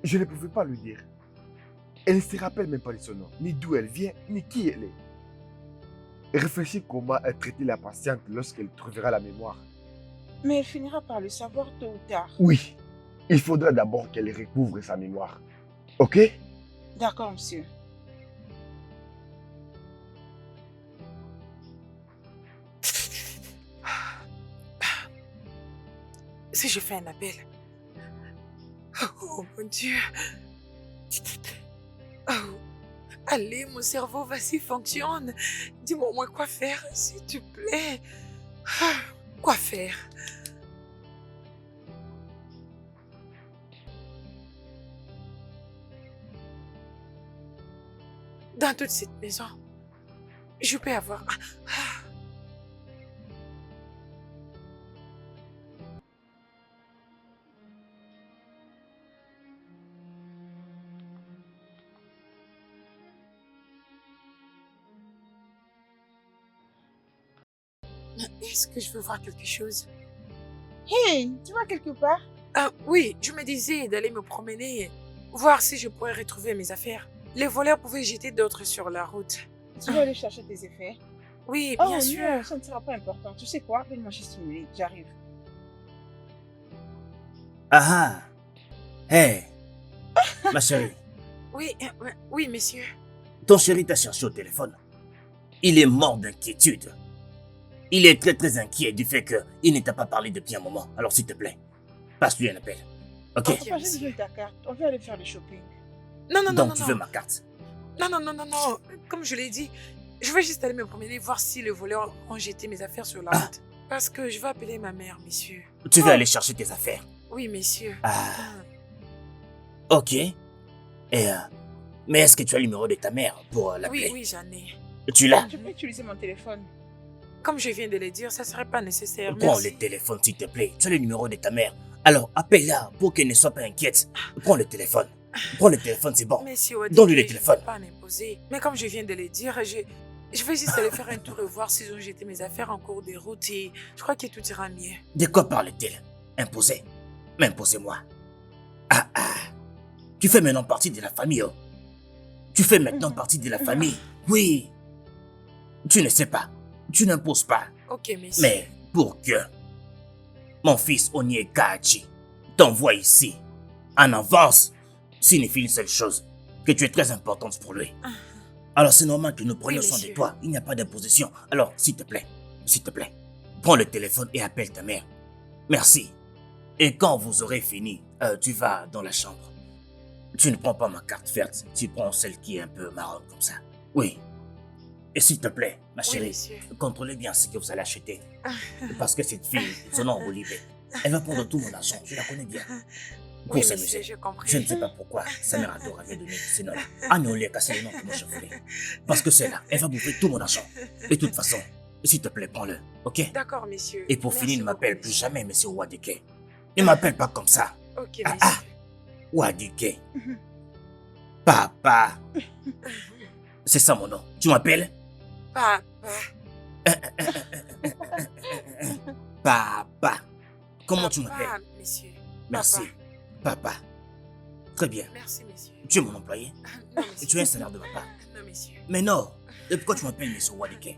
Je ne pouvais pas lui dire. Elle ne se rappelle même pas de son nom, ni d'où elle vient, ni qui elle est. Réfléchis comment elle traiter la patiente lorsqu'elle trouvera la mémoire. Mais elle finira par le savoir tôt ou tard. Oui, il faudra d'abord qu'elle recouvre sa mémoire. Ok? D'accord, monsieur. Si je fais un appel. Oh mon Dieu. Oh. Allez, mon cerveau, vas-y, fonctionne. Dis-moi au moins quoi faire, s'il te plaît. Quoi faire? Dans toute cette maison, je peux avoir... Est-ce que je veux voir quelque chose? Hey, tu vas quelque part? Ah oui, je me disais d'aller me promener, voir si je pourrais retrouver mes affaires. Les voleurs pouvaient jeter d'autres sur la route. Tu vas aller chercher tes effets? Oui, Oh bien sûr. non, ça ne sera pas important. Tu sais quoi? Donne-moi juste une minute, j'arrive. Ah ah. Hé. Ma chérie, Oui, oui, monsieur. ton chéri t'a cherché au téléphone. Il est mort d'inquiétude. Il est très inquiet du fait qu'il ne t'a pas parlé depuis un moment. Alors s'il te plaît, passe-lui un appel. Ok? Ok, Papa, j'ai monsieur. besoin de ta carte. On va aller faire le shopping. Non, non, non, Donc non, tu non. veux ma carte? Non, non, non, non, non. Comme je l'ai dit, je vais juste aller me promener, voir si les voleurs ont jeté mes affaires sur la route. Parce que je vais appeler ma mère, monsieur. Tu veux aller chercher tes affaires? Oui, monsieur. Ah. Ok. Mais est-ce que tu as le numéro de ta mère pour l'appeler? Oui, oui, j'en ai. Tu l'as? Tu peux utiliser mon téléphone. Comme je viens de le dire, ça ne serait pas nécessaire. Prends Merci. le téléphone s'il te plaît. Tu as le numéro de ta mère. Alors appelle-la pour qu'elle ne soit pas inquiète. Prends le téléphone. Prends le téléphone, c'est bon. Monsieur Wadike, Donne-lui le je ne téléphone. peux pas l'imposer. Mais comme je viens de le dire, je vais juste aller faire un tour et voir s'ils ont jeté mes affaires en cours de route et je crois que tout ira mieux. De quoi parle-t-elle? Imposer? M'imposez-moi. Ah ah. Tu fais maintenant partie de la famille, oh. Tu fais maintenant partie de la famille. Oui. Tu ne sais pas. Tu n'imposes pas. Ok, monsieur. Mais pour que mon fils Onyekachi t'envoie ici, en avance, signifie une seule chose, que tu es très importante pour lui. Alors c'est normal que nous prenions soin de monsieur. toi. Il n'y a pas d'imposition. Alors, s'il te plaît, prends le téléphone et appelle ta mère. Merci. Et quand vous aurez fini, tu vas dans la chambre. Tu ne prends pas ma carte verte, tu prends celle qui est un peu marron comme ça. Oui. Et s'il te plaît, ma Oui, chérie, monsieur. contrôlez bien ce que vous allez acheter. Parce que cette fille, son nom Olivier, elle va prendre tout mon argent, je la connais bien. Pour Oui, s'amuser. monsieur, j'ai compris. Je ne sais pas pourquoi sa mère adore avait donné ce nom. Anoleka, c'est le nom que moi je voulais. Parce que c'est là, elle va bouffer tout mon argent. De toute façon, s'il te plaît, prends-le, ok? D'accord, monsieur. Et pour Merci finir, ne beaucoup, m'appelle plus monsieur. jamais Monsieur Wadike. Ne m'appelle pas comme ça. Ok, Ah, monsieur. Wadike. Papa. C'est ça mon nom. Tu m'appelles? Papa. Papa. Comment tu m'appelles? Papa, monsieur. Merci. Papa. Très bien. Merci, monsieur. Tu es mon employé? Non, monsieur. Tu as un salaire de papa? Non, monsieur. Mais non. Et pourquoi tu m'appelles Monsieur Wadike?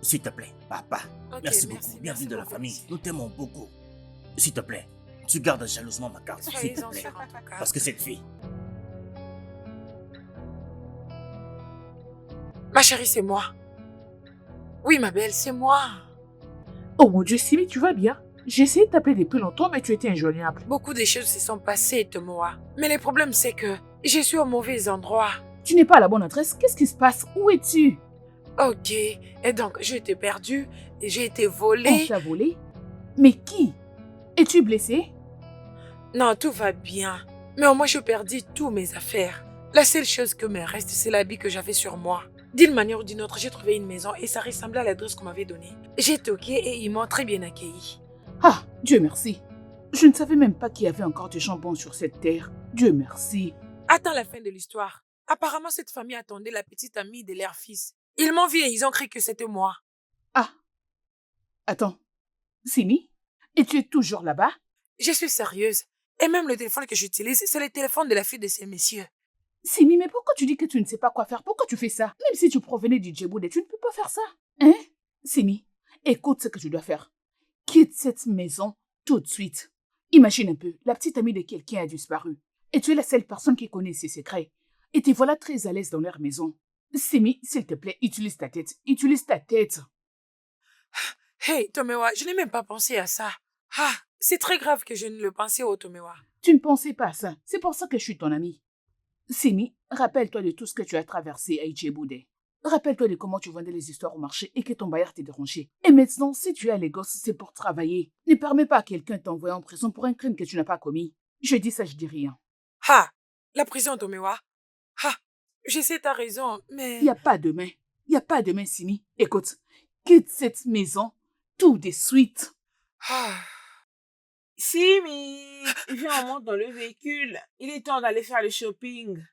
S'il te plaît, papa. Ok, Merci beaucoup. Bienvenue dans la beaucoup, famille. monsieur. Nous t'aimons beaucoup. S'il te plaît, tu gardes jalousement ma carte. S'il Soyez te en plaît. sûr, en tout cas. Parce que cette fille, Ma chérie, c'est moi. Oui, ma belle, c'est moi. Oh mon Dieu, Simi, tu vas bien? J'ai essayé de t'appeler depuis longtemps, mais tu étais injoignable. Beaucoup de choses se sont passées, Tomoa. Mais le problème, c'est que je suis au mauvais endroit. Tu n'es pas à la bonne adresse. Qu'est-ce qui se passe? Où es-tu? Ok. Et donc, j'ai été perdue, et j'ai été On volée. t'a volé? Mais qui? Es-tu blessé? Non, tout va bien. Mais au moins, j'ai perdu tous mes affaires. La seule chose que me reste, c'est l'habit que j'avais sur moi. D'une manière ou d'une autre, j'ai trouvé une maison et ça ressemblait à l'adresse qu'on m'avait donnée. J'ai toqué et ils m'ont très bien accueilli. Ah, Dieu merci. Je ne savais même pas qu'il y avait encore des gens bons sur cette terre. Dieu merci. Attends la fin de l'histoire. Apparemment, cette famille attendait la petite amie de leur fils. Ils m'ont vu et ils ont cru que c'était moi. Ah. Attends. Simi? Et tu es toujours là-bas? Je suis sérieuse. Et même le téléphone que j'utilise, c'est le téléphone de la fille de ces messieurs. Simi, mais pourquoi tu dis que tu ne sais pas quoi faire? Pourquoi tu fais ça? Même si tu provenais du Djibouti, tu ne peux pas faire ça. Hein? Simi, écoute ce que tu dois faire. Quitte cette maison tout de suite. Imagine un peu, la petite amie de quelqu'un a disparu. Et tu es la seule personne qui connaît ses secrets. Et te voilà très à l'aise dans leur maison. Simi, s'il te plaît, utilise ta tête. Utilise ta tête. Hey, Tomewa, je n'ai même pas pensé à ça. Ah, c'est très grave que je ne le pensais au Tomewa. Tu ne pensais pas à ça. C'est pour ça que je suis ton amie. Simi, rappelle-toi de tout ce que tu as traversé à Ijebude. Rappelle-toi de comment tu vendais les histoires au marché et que ton bailleur t'est dérangé. Et maintenant, si tu as les gosses, c'est pour travailler. Ne permets pas à quelqu'un de t'envoyer en prison pour un crime que tu n'as pas commis. Je dis ça, je dis rien. Ah, la prison, Tomewa. Ah, je sais, t'as raison, mais... Il n'y a pas de main. Il n'y a pas de main, Simi. Écoute, quitte cette maison tout de suite. Ah. Simi, viens, on monte dans le véhicule. Il est temps d'aller faire le shopping.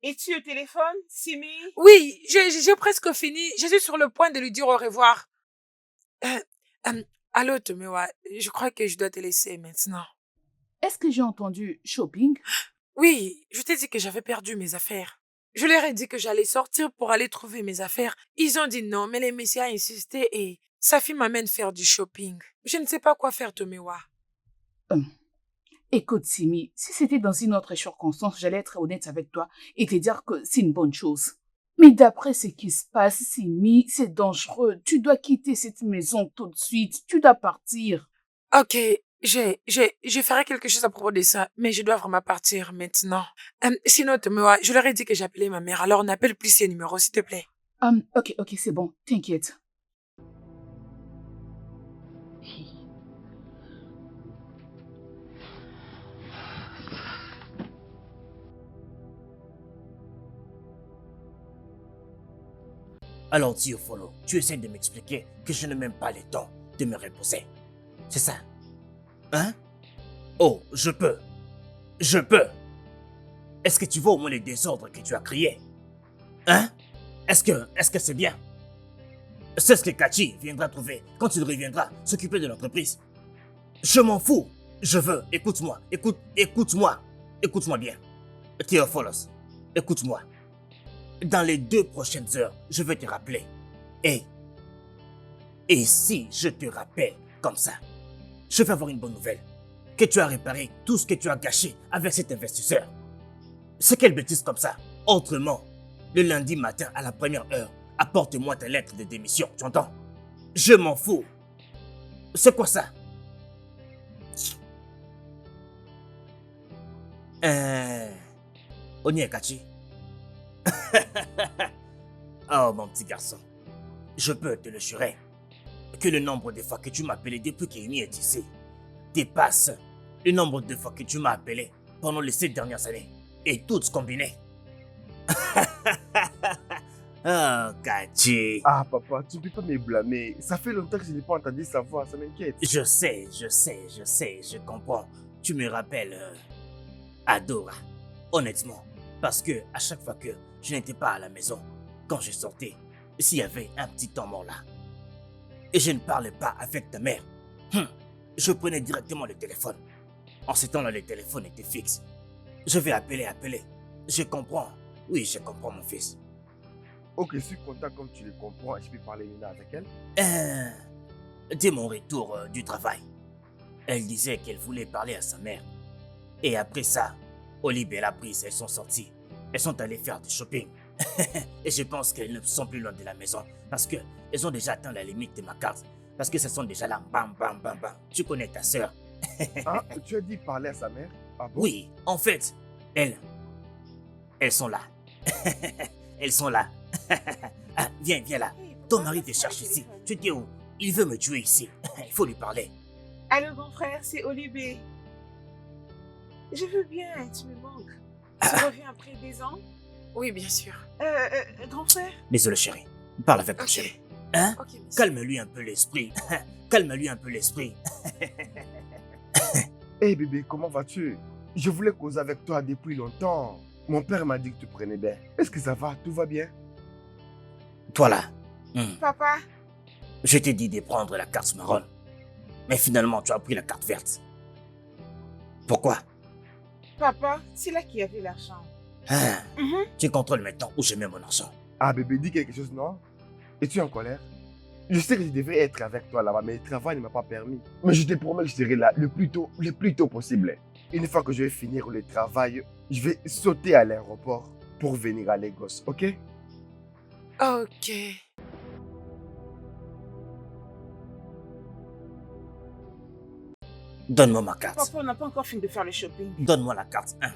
Es-tu au téléphone, Simi? Oui, j'ai presque fini. Je suis sur le point de lui dire au revoir. Allô, Tomewa, je crois que je dois te laisser maintenant. Est-ce que j'ai entendu shopping? Oui, je t'ai dit que j'avais perdu mes affaires. Je leur ai dit que j'allais sortir pour aller trouver mes affaires. Ils ont dit non, mais les messieurs ont insisté et Safi m'amène faire du shopping. Je ne sais pas quoi faire, Tomewa. Écoute, Simi, si c'était dans une autre circonstance, j'allais être honnête avec toi et te dire que c'est une bonne chose. Mais d'après ce qui se passe, Simi, c'est dangereux. Tu dois quitter cette maison tout de suite. Tu dois partir. Ok, je ferai quelque chose à propos de ça, mais je dois vraiment partir maintenant. Sinon, Tomewa, je leur ai dit que j'appelais ma mère, alors n'appelle plus ces numéros, s'il te plaît. Ok, c'est bon. T'inquiète. Alors, Follow, tu essaies de m'expliquer que je n'ai même pas le temps de me reposer. C'est ça? Hein? Oh, je peux. Je peux. Est-ce que tu vois au moins les désordres que tu as créés? Hein? Est-ce que c'est bien? C'est ce que Kachi viendra trouver quand il reviendra s'occuper de l'entreprise. Je m'en fous. Je veux. Écoute-moi. Écoute-moi. Écoute-moi bien. Theophilos, écoute-moi. Dans les 2 prochaines heures, je vais te rappeler. Et si je te rappelle comme ça, je vais avoir une bonne nouvelle. Que tu as réparé tout ce que tu as gâché avec cet investisseur. C'est quelle bêtise comme ça? Autrement, le lundi matin à la première heure, apporte-moi ta lettre de démission, tu entends? Je m'en fous. C'est quoi ça? Onyekachi. Oh mon petit garçon, je peux te le jurer que le nombre de fois que tu m'as appelé depuis qu'Amy est ici dépasse le nombre de fois que tu m'as appelé pendant les 7 dernières années, et toutes combinées. Oh, Kachi. Ah, papa, tu ne peux pas me blâmer. Ça fait longtemps que je n'ai pas entendu sa voix, ça m'inquiète. Je sais, je comprends. Tu me rappelles Adora, honnêtement, parce que à chaque fois que je n'étais pas à la maison, quand je sortais, s'il y avait un petit temps mort là, et je ne parlais pas avec ta mère, je prenais directement le téléphone. En ce temps-là, le téléphone était fixe. Je vais appeler. Je comprends. Oui, je comprends, mon fils. Ok, je suis content comme tu le comprends et je peux parler maintenant avec elle. Dès mon retour du travail, elle disait qu'elle voulait parler à sa mère. Et après ça, Olive et la prise, elles sont sorties. Elles sont allées faire du shopping. Et je pense qu'elles ne sont plus loin de la maison parce qu'elles ont déjà atteint la limite de ma carte. Parce que ce sont déjà là, bam. Tu connais ta sœur. Ah, tu as dit parler à sa mère? Ah bon? Oui, en fait, elles sont là. Elles sont là. Ah, viens là. Ton mari te cherche ici. Tu dis où? Il veut me tuer ici. Il faut lui parler. Allô, grand frère, c'est Olivier. Je veux bien, tu me manques. Tu reviens après des ans? Oui, bien sûr. Grand frère? Désolé, chérie. Parle avec ton Ok. chéri. Hein? Ok, merci. Calme-lui un peu l'esprit. Calme-lui un peu l'esprit. Hey bébé, comment vas-tu? Je voulais causer avec toi depuis longtemps. Mon père m'a dit que tu prenais bien. Est-ce que ça va? Tout va bien? Toi là. Papa? Je t'ai dit de prendre la carte marron. Mais finalement, tu as pris la carte verte. Pourquoi? Papa, c'est là qu'il y avait l'argent. Tu contrôles maintenant où je mets mon argent. Ah bébé, dis quelque chose, non? Es-tu en colère? Je sais que je devrais être avec toi là-bas, mais le travail ne m'a pas permis. Mais je te promets que je serai là le plus tôt possible. Une fois que je vais finir le travail, je vais sauter à l'aéroport pour venir à Lagos, ok? Ok. Donne-moi ma carte. Papa, on n'a pas encore fini de faire le shopping. Donne-moi la carte 1.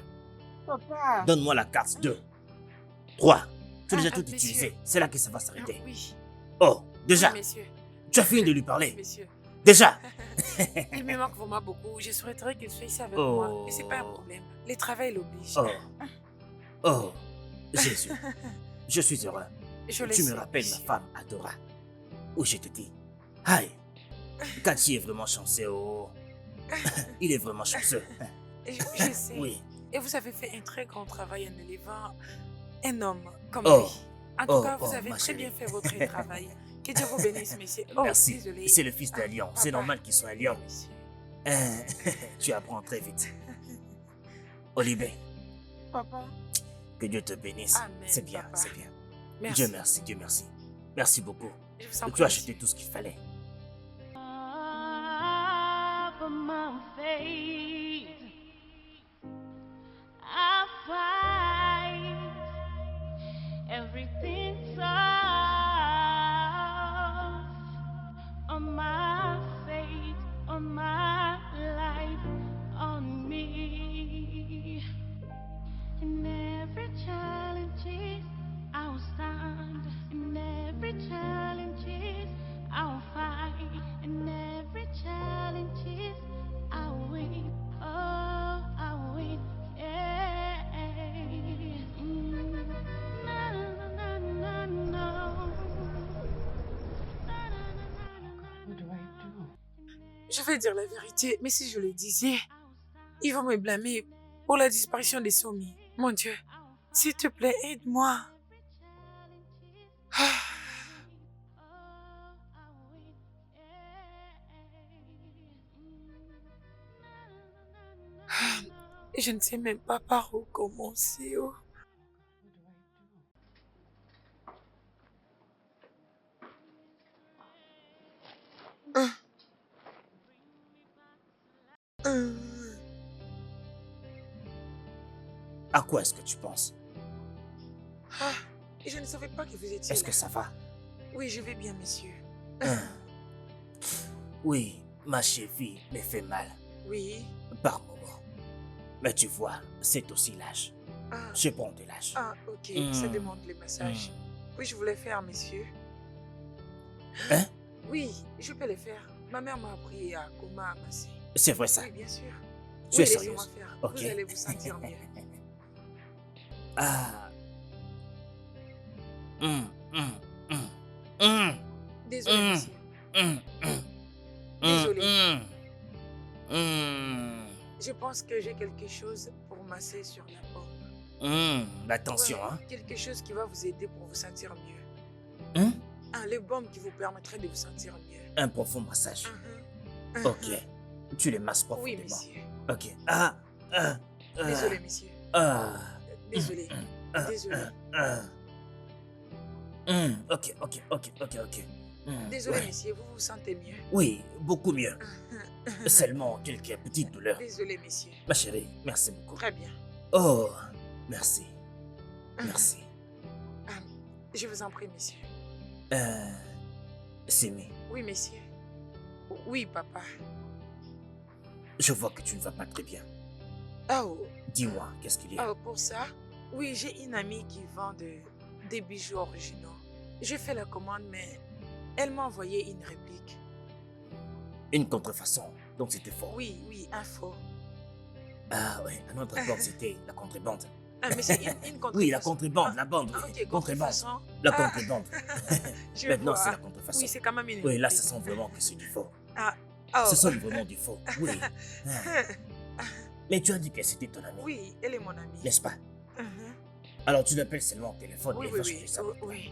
Papa. Donne-moi la carte 2. 3. Tu as déjà tout monsieur. utilisé. C'est là que ça va s'arrêter. Oui. Oh, déjà, Oui, messieurs. tu as fini de lui parler. Messieurs. Déjà. Il me manque vraiment beaucoup. Je souhaiterais qu'il soit ici avec Oh. moi. Mais c'est pas un problème. Le travail l'oblige. Oh. Oh. Jésus. Je suis heureux. Je le Tu me sais, rappelles ma monsieur. femme Adora. Où je te dis. Aïe. Cathy est vraiment chanceux. Oh. Il est vraiment chanceux. Je sais. Oui. Et vous avez fait un très grand travail en élevant un homme comme Oh. lui. En tout Oh, cas, vous oh, avez ma très chérie. bien fait votre travail. Que Dieu vous bénisse, monsieur. Oh, Merci. désolé. C'est le fils d'un lion. C'est Papa. normal qu'il soit un lion. Oui, monsieur. Tu apprends très vite. Olivier, Papa. que Dieu te bénisse. Amen, C'est bien, papa. c'est bien. Merci. Dieu merci, Dieu merci. Merci beaucoup. Je vous en Tu prie, as acheté monsieur. tout ce qu'il fallait. Of my faith, I fight everything's off on my faith, on my life, on me. In every challenge, I'll stand. In every challenge, I'll fight. In every challenge, I'll win. Oh, I'll win. Yeah. Na, na, na, na, na. Na, na, na, na, na. Je vais dire la vérité, mais si je le disais, ils vont me blâmer pour la disparition des soumis. Mon Dieu, s'il te plaît, aide-moi. Ah. Ah, et je ne sais même pas par où commencer. Oh. Ah. À quoi est-ce que tu penses? Ah, et je ne savais pas que vous étiez Est-ce là. que ça va? Oui, je vais bien, monsieur. Oui, ma cheville me fait mal Oui. par moment. Mais tu vois, c'est aussi l'âge. Ah, Je prends de l'âge. ah ok, ça demande le massage. Oui, je voulais faire, monsieur. Hein? Oui, je peux le faire. Ma mère m'a appris à comment masser. C'est vrai ça? Oui, bien sûr. Tu es Oui, laissez-moi sérieuse? faire. Ok. Vous allez vous sentir mieux. Ah. Hum, hum, hum, hum, Désolé, monsieur. hum, hum, Désolé. hum, hum, Je pense que j'ai quelque chose pour masser sur la paume. Attention, Ouais, hein? quelque chose qui va vous aider pour vous sentir mieux. Hein? Le baume qui vous permettrait de vous sentir mieux. Un profond massage. Mhm. Ok. Tu les masses Oui, profondément. monsieur. Ok. Ah. Désolé, monsieur. Ah. Désolé. Ah, Désolé. ah. Ok. Désolé, Ouais. monsieur, vous vous sentez mieux. Oui, beaucoup mieux. Mhm. Seulement quelques petites douleurs. Désolé, monsieur. Ma chérie, merci beaucoup. Très bien. Oh, merci. Merci. Je vous en prie, monsieur. Simi, Oui, monsieur. Oui, papa. je vois que tu ne vas pas très bien. Oh, Dis-moi, qu'est-ce qu'il y a? pour ça, oui, j'ai une amie qui vend des bijoux originaux. J'ai fait la commande, mais elle m'a envoyé une réplique. Une contrefaçon, donc c'était faux. Oui, un faux. Ah oui, à notre époque, c'était la contrebande. Ah, mais c'est une contrefaçon. Oui, la contrebande, la bande. Ah, Oui. ok, Contrebande. contrefaçon. La Ah, contrebande. je Maintenant, vois. c'est la contrefaçon. Oui, c'est quand même une Oui, là, réplique. ça sent vraiment que c'est du faux. Oh. Ce sont vraiment du faux. Oui. Ah. Mais tu as dit que c'était ton ami, Oui, elle est mon amie. n'est-ce pas? Mhm. Alors, tu l'appelles seulement au téléphone Oui, et oui, va changer oui. ça. avec toi. Oui,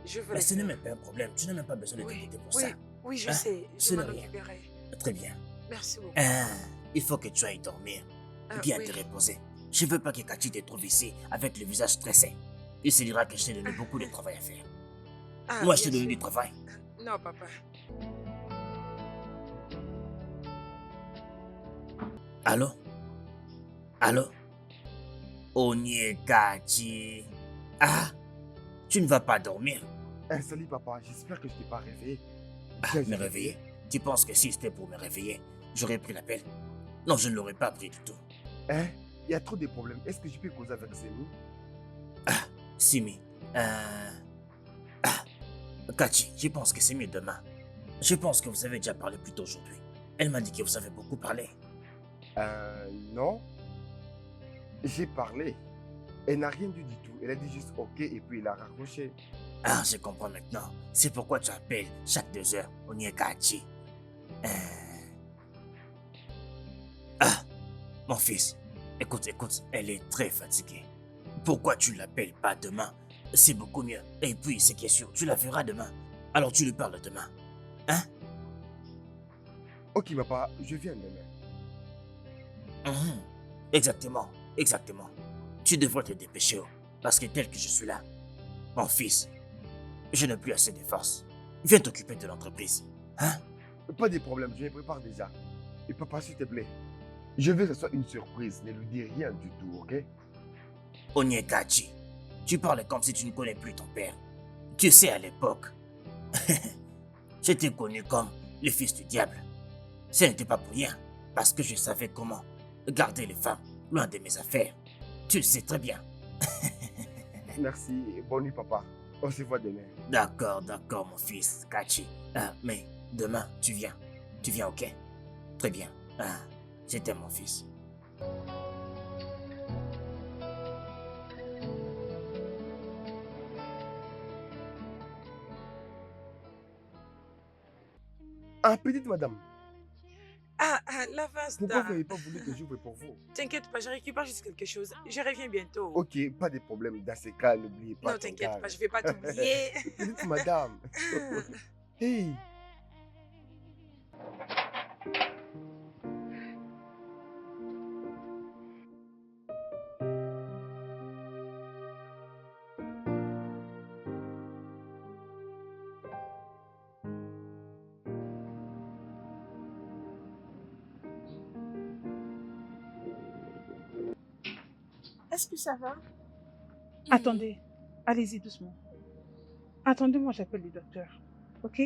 je veux Mais le ce n'est faire. même pas un problème. Tu n'as même pas besoin de Oui, t'inquiéter pour oui, ça. oui, je Hein? sais. Ce Je m'en n'est rien. occuperai. Très bien. Merci beaucoup. Ah, il faut que tu ailles dormir. Bien oui. te reposer. Je veux pas que Cathy te trouve ici avec le visage stressé. Il se dira que je t'ai donné beaucoup de travail à faire. Moi, je t'ai bien donné sûr. du travail. Non, papa. Allô? Allô? Onyekachi. Ah, tu ne vas pas dormir? Salut papa, j'espère que je t'ai pas réveillé. Me réveiller? Tu penses que si c'était pour me réveiller, j'aurais pris l'appel? Non, je ne l'aurais pas pris du tout. Hein? Il y a trop de problèmes. Est-ce que je peux causer avec Semi? Simi, Kachi, je pense que c'est mieux demain. Je pense que vous avez déjà parlé plus tôt aujourd'hui. Elle m'a dit que vous avez beaucoup parlé. Non. J'ai parlé. Elle n'a rien dit du tout. Elle a dit juste OK et puis elle a raccroché. Ah, je comprends maintenant. C'est pourquoi tu appelles chaque 2 heures Onyekachi. Ah, mon fils, écoute, elle est très fatiguée. Pourquoi tu ne l'appelles pas demain? C'est beaucoup mieux. Et puis, c'est qui est sûr, tu la verras demain. Alors tu lui parles demain. Hein? OK papa, je viens demain. Exactement. Tu devrais te dépêcher, parce que tel que je suis là, mon fils, je n'ai plus assez de force. Viens t'occuper de l'entreprise. Hein? Pas de problème, je me prépare déjà. Et papa, s'il te plaît, je veux que ce soit une surprise. Ne lui dis rien du tout, OK? Onyekachi, tu parles comme si tu ne connais plus ton père. Tu sais, à l'époque, j'étais connu comme le fils du diable. Ce n'était pas pour rien, parce que je savais comment garder les femmes loin de mes affaires. Tu le sais très bien. Merci. Bonne nuit, papa. On se voit demain. D'accord, mon fils, Kachi. Mais demain, tu viens. Tu viens, ok? Très bien. Je t'aime, mon fils. Petite madame, La vase pourquoi vous n'avez pas voulu que j'ouvre pour vous? T'inquiète pas, je récupère juste quelque chose. Je reviens bientôt. OK, pas de problème. Dans ces cas, n'oubliez pas Non, ton t'inquiète gage. pas, je vais pas t'oublier. Petite madame. Hey. Est-ce que ça va? Attendez, allez-y doucement. Attendez-moi, j'appelle le docteur. Ok?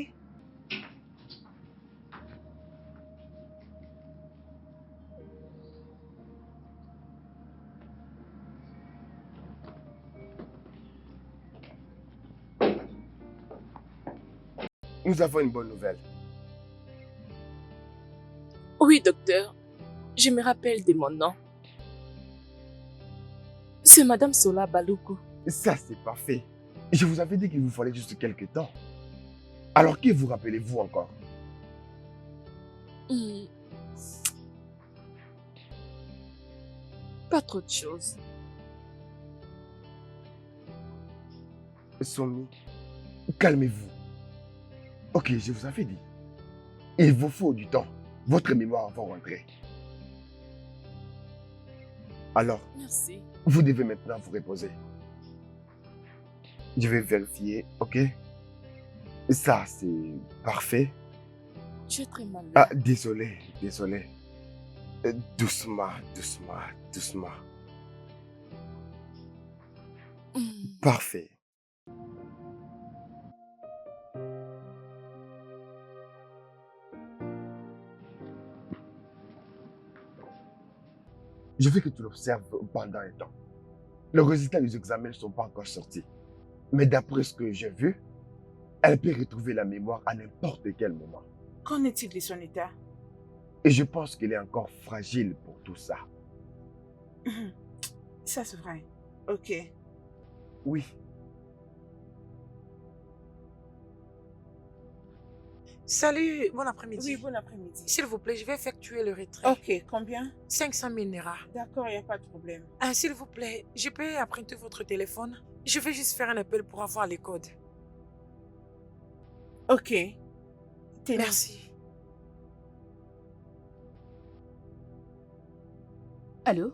Nous avons une bonne nouvelle. Oui, docteur. Je me rappelle de mon nom. C'est Madame Sola Baloukou. Ça, c'est parfait. Je vous avais dit qu'il vous fallait juste quelques temps. Alors, qui vous rappelez-vous encore? Pas trop de choses. Somi, calmez-vous. Ok, je vous avais dit. Il vous faut du temps. Votre mémoire va rentrer. Alors, Merci. vous devez maintenant vous reposer. Je vais vérifier, ok? Ça, c'est parfait. J'ai très mal. Ah, désolé. Doucement. Parfait. Je veux que tu l'observes pendant un temps. Les résultats des examens ne sont pas encore sortis. Mais d'après ce que j'ai vu, elle peut retrouver la mémoire à n'importe quel moment. Qu'en est-il de son état? Et je pense qu'elle est encore fragile pour tout ça. Ça, c'est vrai. Ok. Oui. Salut, bon après-midi. Oui, bon après-midi. S'il vous plaît, je vais effectuer le retrait. Ok, combien? 500 000 Naira. D'accord, il n'y a pas de problème. S'il vous plaît, je peux emprunter votre téléphone? Je vais juste faire un appel pour avoir les codes. Ok. Tenez. Merci. Allô?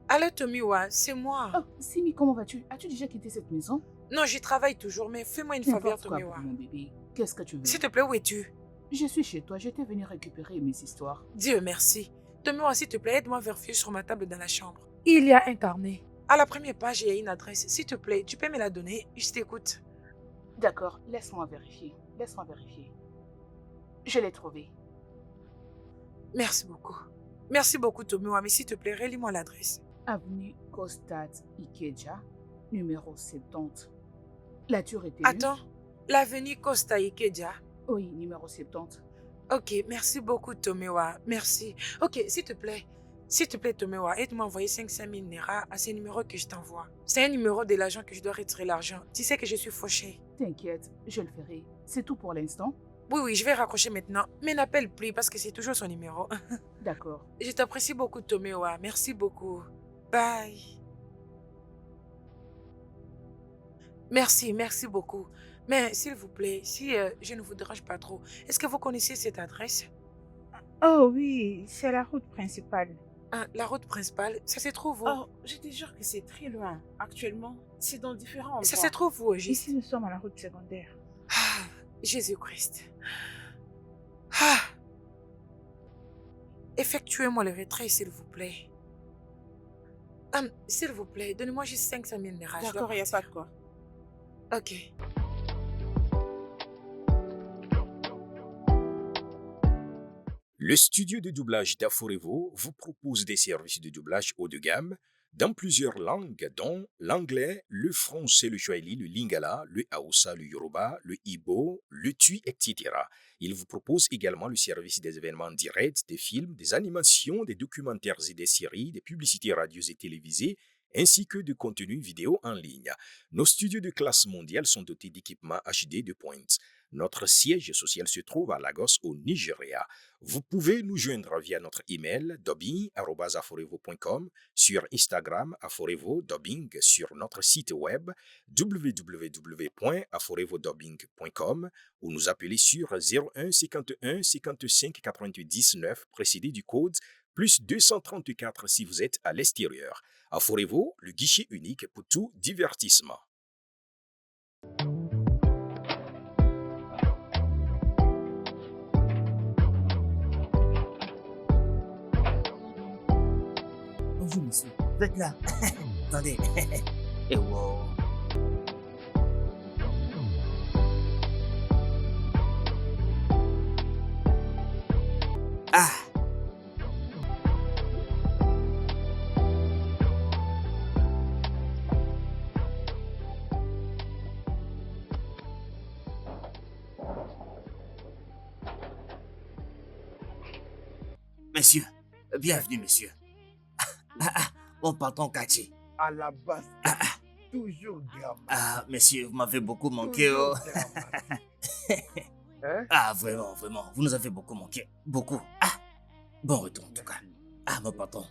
Allô, Tomiwa, c'est moi. Oh, Simi, comment vas-tu? As-tu déjà quitté cette maison? Non, j'y travaille toujours, mais fais-moi une faveur, N'importe quoi Tomiwa. pour mon bébé. Qu'est-ce que tu veux? S'il te plaît, où es-tu? Je suis chez toi, j'étais venue récupérer mes histoires. Dieu merci. Tomiwa, s'il te plaît, aide-moi à vérifier sur ma table dans la chambre. Il y a un carnet. À la première page, il y a une adresse. S'il te plaît, tu peux me la donner? Je t'écoute. D'accord, laisse-moi vérifier. Laisse-moi vérifier. Je l'ai trouvé. Merci beaucoup. Merci beaucoup, Tomiwa, mais s'il te plaît, relis-moi l'adresse. Avenue Kostat Ikeja, numéro 70. L'as-tu retenu? Attends, l'avenue Costa Ikeja. Oui, numéro 70. Ok, merci beaucoup, Tomiwa. Merci. Ok, s'il te plaît, Tomiwa, aide-moi à envoyer 500 000 Naira à ce numéro que je t'envoie. C'est un numéro de l'agent que je dois retirer l'argent. Tu sais que je suis fauchée. T'inquiète, je le ferai. C'est tout pour l'instant? Oui, je vais raccrocher maintenant. Mais n'appelle plus parce que c'est toujours son numéro. D'accord. Je t'apprécie beaucoup, Tomiwa. Merci beaucoup. Bye. Merci beaucoup. Mais s'il vous plaît, si je ne vous dérange pas trop, est-ce que vous connaissez cette adresse? Oh oui, c'est la route principale. Ah, la route principale, ça se trouve où? Oh, je te jure que c'est très loin. Actuellement, c'est dans différents endroits. Ça se trouve où, au juste? Ici, nous sommes à la route secondaire. Ah, Jésus-Christ. Ah. Effectuez-moi le retrait, s'il vous plaît. S'il vous plaît, donnez-moi juste 500 000 Naira. D'accord, il n'y a pas de quoi. Ok. Le studio de doublage d'Aforevo vous propose des services de doublage haut de gamme dans plusieurs langues, dont l'anglais, le français, le swahili, le lingala, le hausa, le yoruba, le igbo, le tui, etc. Il vous propose également le service des événements directs, des films, des animations, des documentaires et des séries, des publicités radio et télévisées, ainsi que de contenus vidéo en ligne. Nos studios de classe mondiale sont dotés d'équipements HD de pointe. Notre siège social se trouve à Lagos, au Nigeria. Vous pouvez nous joindre via notre email dubbing@aforevo.com, sur Instagram Aforevo Dubbing, sur notre site web www.aforevodubbing.com ou nous appeler sur 01 51 55 90 9 précédé du code plus 234 si vous êtes à l'extérieur. Aforevo, le guichet unique pour tout divertissement. Bonjour, monsieur. Vous êtes là? Attendez. Et wow. Ah! Monsieur, bienvenue, monsieur. Mon patron Kachi. À la base, toujours dramatique. Ah, monsieur, vous m'avez beaucoup manqué. Oh. Hein? Ah, vraiment, vous nous avez beaucoup manqué. Beaucoup. Ah, bon retour en tout cas. Ah, mon patron.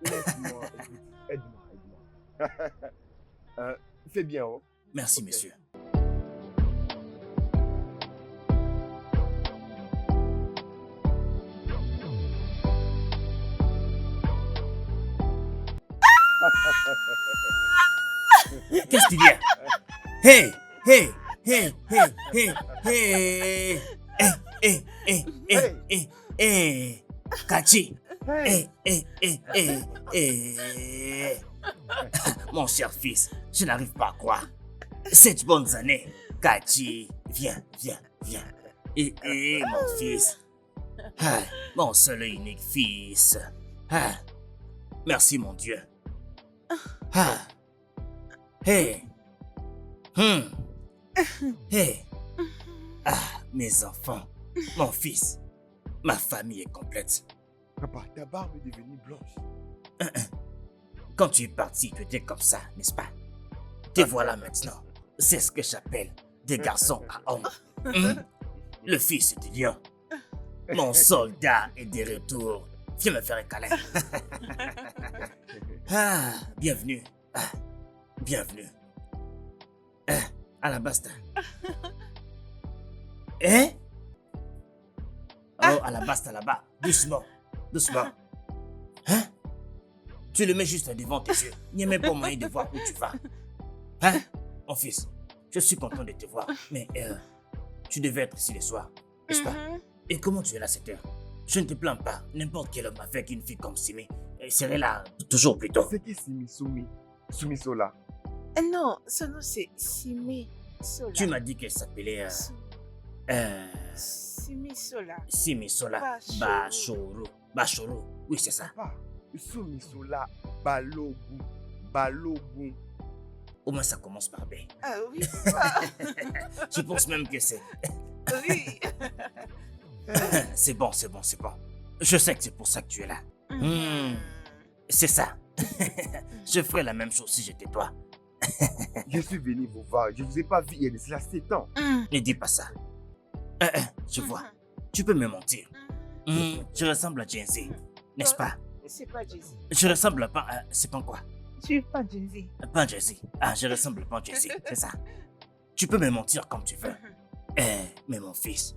Laisse-moi, écoute, aide-moi. Fais bien, oh. Merci, Ok. monsieur. Qu'est-ce qu'il y a? Hey, hey, hey, hey, hey, hey. Hey. Kachi. Hey. Mon cher fils, je n'arrive pas à croire. 7 bonnes années. Kachi, viens. Mon fils. Ah, mon seul et unique fils. Ah, merci, mon Dieu. Ah. Hey. Hey. Ah, mes enfants, mon fils, ma famille est complète. Papa, ta barbe est devenue blanche. Quand tu es parti, tu étais comme ça, n'est-ce pas? Te voilà maintenant. C'est ce que j'appelle des garçons à hommes. Le fils du lion. Mon soldat est de retour. Viens me faire un câlin. Ah, bienvenue. Ah, bienvenue. À la basta. Hein? Oh, à la basta là-bas. Doucement. Hein? Tu le mets juste devant tes yeux. Il n'y a même pas moyen de voir où tu vas. Hein? Mon fils, je suis content de te voir, mais tu devais être ici le soir, n'est-ce pas? Et comment tu es là cette heure? Je ne te plains pas. N'importe quel homme avec une fille comme Simi serait là toujours plus tôt. C'est qui Simi Soumi? Soumi Sola. Non, son nom c'est Simi Sola. Tu m'as dit qu'elle s'appelait Simi Sola. Simi Sola Bachoro. Bachoro. Oui, c'est ça. Papa, Soumi Sola Balogun. Balogun. Au moins, ça commence par B. Ah oui, papa. Je pense même que c'est. Oui. C'est bon, c'est bon, c'est bon. Je sais que c'est pour ça que tu es là. C'est ça. Je ferais la même chose si j'étais toi. Je suis venu vous voir. Je vous ai pas vu il y a de cela 7 ans. Ne dis pas ça. Je vois. Tu peux me mentir. Je ressemble à Jay-Z, n'est-ce pas? C'est pas Jay-Z. Je ressemble à pas. C'est pas quoi? Tu es pas Jay-Z. Pas Jay-Z. Ah, je ressemble pas à Jay-Z, c'est ça. Tu peux me mentir comme tu veux. Mais mon fils,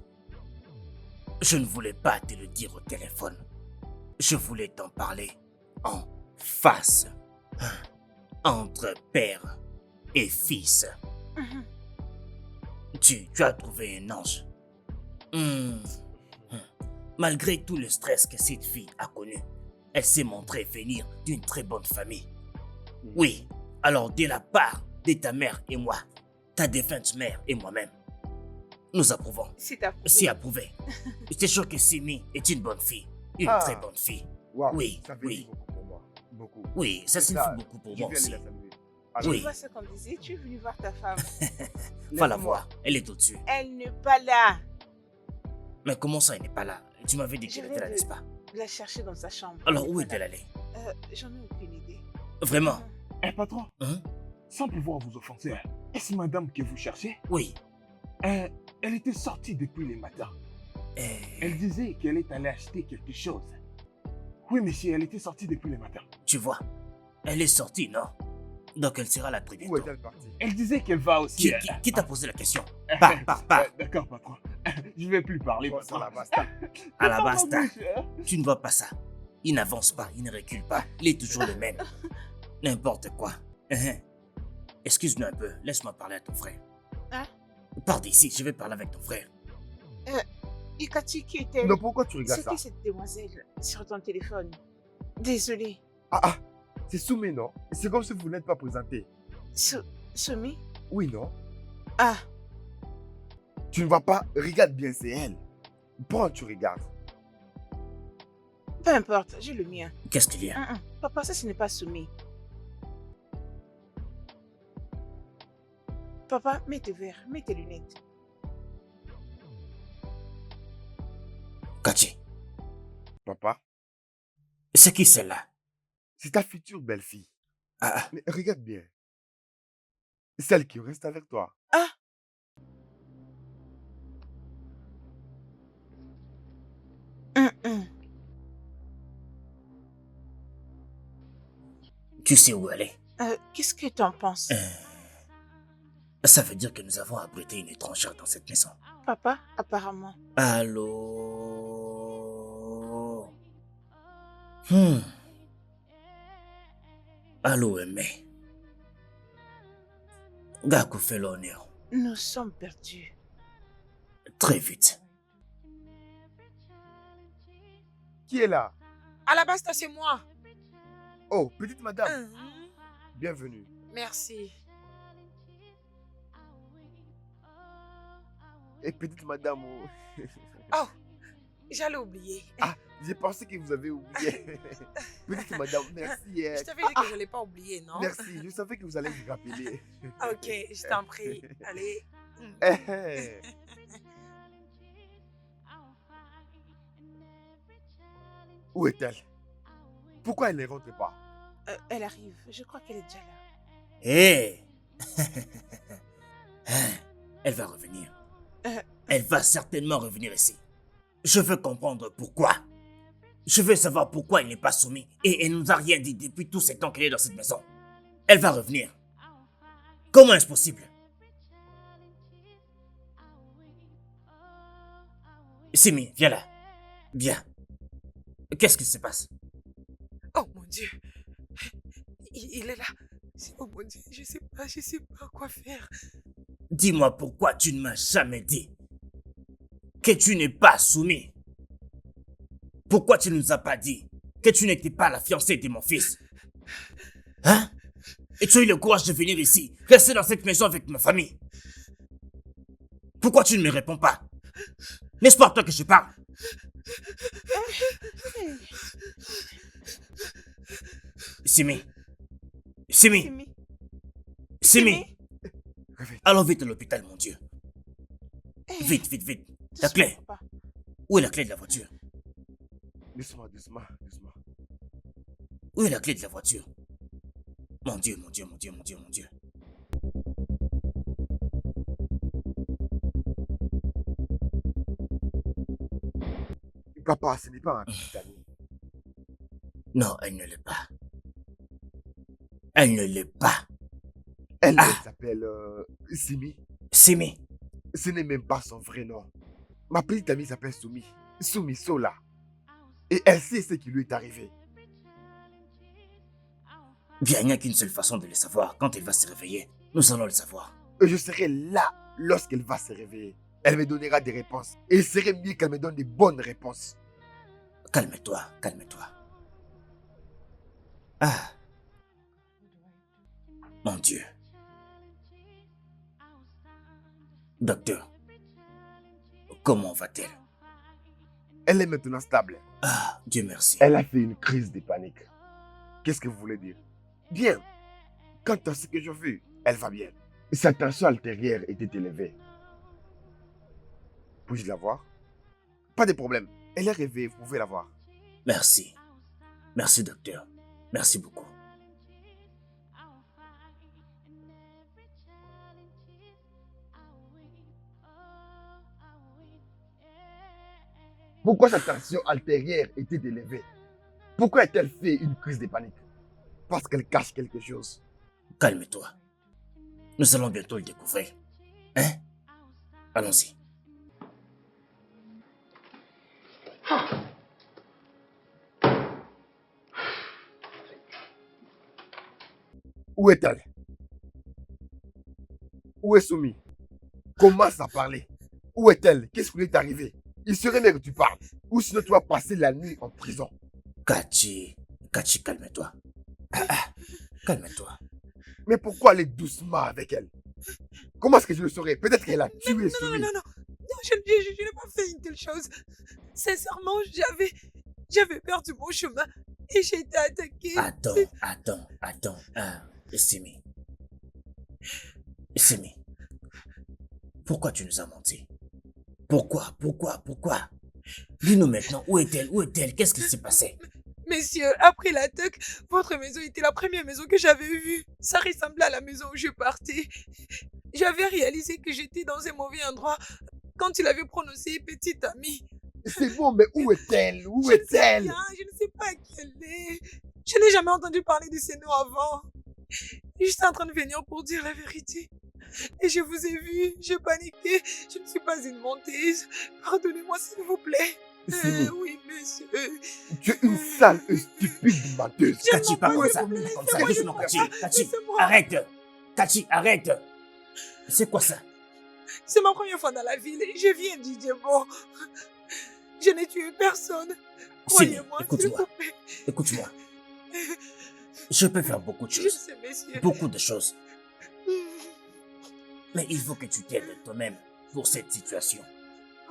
je ne voulais pas te le dire au téléphone. Je voulais t'en parler en face. Entre père et fils. Tu as trouvé un ange. Malgré tout le stress que cette fille a connu, elle s'est montrée venir d'une très bonne famille. Oui, alors de la part de ta mère et moi, ta défunte mère et moi-même, nous approuvons. C'est approuvé. C'est approuvé. C'est sûr que Simi est une bonne fille. Une très bonne fille. Wow, Oui, ça fait oui. beaucoup pour moi. Beaucoup. Oui, ça C'est signifie beaucoup pour Je moi vais aller aussi. la saluer. Tu Oui. vois ce qu'on disait, tu es venu voir ta femme. Va la voir, elle est au-dessus. Elle n'est pas là. Mais comment ça, elle n'est pas là? Tu m'avais dit Je qu'elle vais était là, n'est-ce pas? la chercher dans sa chambre. Alors où est-elle allée? J'en ai aucune idée. Vraiment? Patron, Hein? sans pouvoir vous offenser, est-ce madame que vous cherchez? Oui. Elle était sortie depuis le matin. Elle disait qu'elle est allée acheter quelque chose. Oui, monsieur, elle était sortie depuis le matin. Tu vois, elle est sortie, non? Donc elle sera là très Où bientôt. est-elle partie? Elle disait qu'elle va aussi... Qui t'a posé la question? Pas. D'accord, patron. Je vais plus parler, Oh, patron. ça la basta. À la Ferme basta. bouche, hein. Tu ne vois pas ça. Il n'avance pas, il ne recule pas. Il est toujours le même. N'importe quoi. Excuse-nous un peu, laisse-moi parler à ton frère. Hein? Pars d'ici, je vais parler avec ton frère. Ikati, qui était Non, pourquoi tu regardes ça? C'était cette demoiselle sur ton téléphone. Désolée. Ah, c'est Soumi, non? C'est comme si vous n'êtes pas présenté. Soumi? Oui, non? Ah, Tu ne vois pas? Regarde bien, c'est elle. Prends, tu regardes. peu importe, j'ai le mien. Qu'est-ce qu'il y a? Papa, ça ce n'est pas Soumi. Papa, mets tes verres, mets tes lunettes. Kachi, Papa, c'est qui celle-là? c'est ta future belle-fille. Ah, Mais regarde bien. Celle qui reste avec toi. tu sais où elle est? Qu'est-ce que t'en penses? Ça veut dire que nous avons abrité une étrangère dans cette maison. Papa, apparemment. Allô? Allô, Aimé. Gaku fait l'honneur. Nous sommes perdus. Très vite. Qui est là? À la base, c'est moi. Oh, petite madame. Bienvenue. Merci. Et petite madame. Oh. Oh, j'allais oublier. Ah, j'ai pensé que vous avez oublié. Petite madame, merci. Je t'avais dit que je ne l'ai pas oublié, non? Merci, je savais que vous allez me rappeler. Ok, je t'en prie. Allez. Où est-elle? Pourquoi elle ne rentre pas? Elle arrive. Je crois qu'elle est déjà là. Hé! Elle va revenir. Elle va certainement revenir ici. Je veux comprendre pourquoi. Je veux savoir pourquoi elle n'est pas soumise et elle nous a rien dit depuis tout ce temps qu'elle est dans cette maison. Elle va revenir. Comment est-ce possible? Simi, viens là. Viens. Qu'est-ce qui se passe? Oh mon Dieu. Il est là. Oh mon Dieu, je sais pas quoi faire. Dis-moi pourquoi tu ne m'as jamais dit que tu n'es pas soumis. Pourquoi tu ne nous as pas dit que tu n'étais pas la fiancée de mon fils? Hein? Et tu as eu le courage de venir ici, rester dans cette maison avec ma famille. Pourquoi tu ne me réponds pas? N'est-ce pas à toi que je parle? Simi. Allons vite à l'hôpital, mon Dieu. Vite. La clé. Où est la clé de la voiture? Doucement. Où est la clé de la voiture? Mon Dieu. Papa, ce n'est pas un petit ami. Non, elle ne l'est pas. Elle ne l'est pas. Elle s'appelle Simi. Simi. Ce n'est même pas son vrai nom. Ma petite amie s'appelle Soumi Sola. Et elle sait ce qui lui est arrivé. Bien, il n'y a qu'une seule façon de le savoir. Quand elle va se réveiller, nous allons le savoir. Et je serai là lorsqu'elle va se réveiller. Elle me donnera des réponses. Et il serait mieux qu'elle me donne des bonnes réponses. Calme-toi. Ah. Mon Dieu. Docteur, comment va-t-elle? Elle est maintenant stable. Ah, Dieu merci. Elle a fait une crise de panique. Qu'est-ce que vous voulez dire? Bien. Quant à ce que j'ai vu, elle va bien. Sa tension artérielle était élevée. Puis-je la voir? Pas de problème. Elle est réveillée, vous pouvez la voir. Merci. Merci, docteur. Merci beaucoup. Pourquoi sa tension artérielle était élevée? Pourquoi a-t-elle fait une crise de panique? Parce qu'elle cache quelque chose. Calme-toi. Nous allons bientôt le découvrir. Hein? Allons-y. Où est-elle? Où est Soumi? Commence à parler. Où est-elle? Qu'est-ce qui lui est arrivé? Il serait mieux que tu parles. Ou sinon tu vas passer la nuit en prison. Kachi, calme-toi. Calme-toi. Mais pourquoi aller doucement avec elle? Comment est-ce que je le saurais? Peut-être qu'elle a tué Soumi. Non, je n'ai pas fait une telle chose. Sincèrement, j'avais perdu mon chemin et j'ai été attaquée. Attends. Simi. Pourquoi tu nous as menti? Pourquoi? Dis-nous maintenant, où est-elle? Qu'est-ce qui s'est passé? Messieurs, après l'attaque, votre maison était la première maison que j'avais vue. Ça ressemblait à la maison où je partais. J'avais réalisé que j'étais dans un mauvais endroit quand il avait prononcé petite amie. C'est bon, mais où est-elle? Je ne sais pas qui elle est. Je n'ai jamais entendu parler de ces noms avant. J'étais en train de venir pour dire la vérité. Et je vous ai vu, j'ai paniqué. Je ne suis pas une menteuse. Pardonnez-moi, s'il vous plaît. Oui, monsieur. Tu es une sale et stupide menteuse. Kachi, pas comme ça. Doucement, Kachi. Arrête. Kachi, arrête. C'est quoi ça? C'est ma première fois dans la ville et je viens d'Idjebo. Je n'ai tué personne. Croyez-moi, s'il vous plaît. Écoute-moi. Je peux faire beaucoup de choses. Je sais, messieurs. Beaucoup de choses. Mais il faut que tu t'aides toi-même pour cette situation.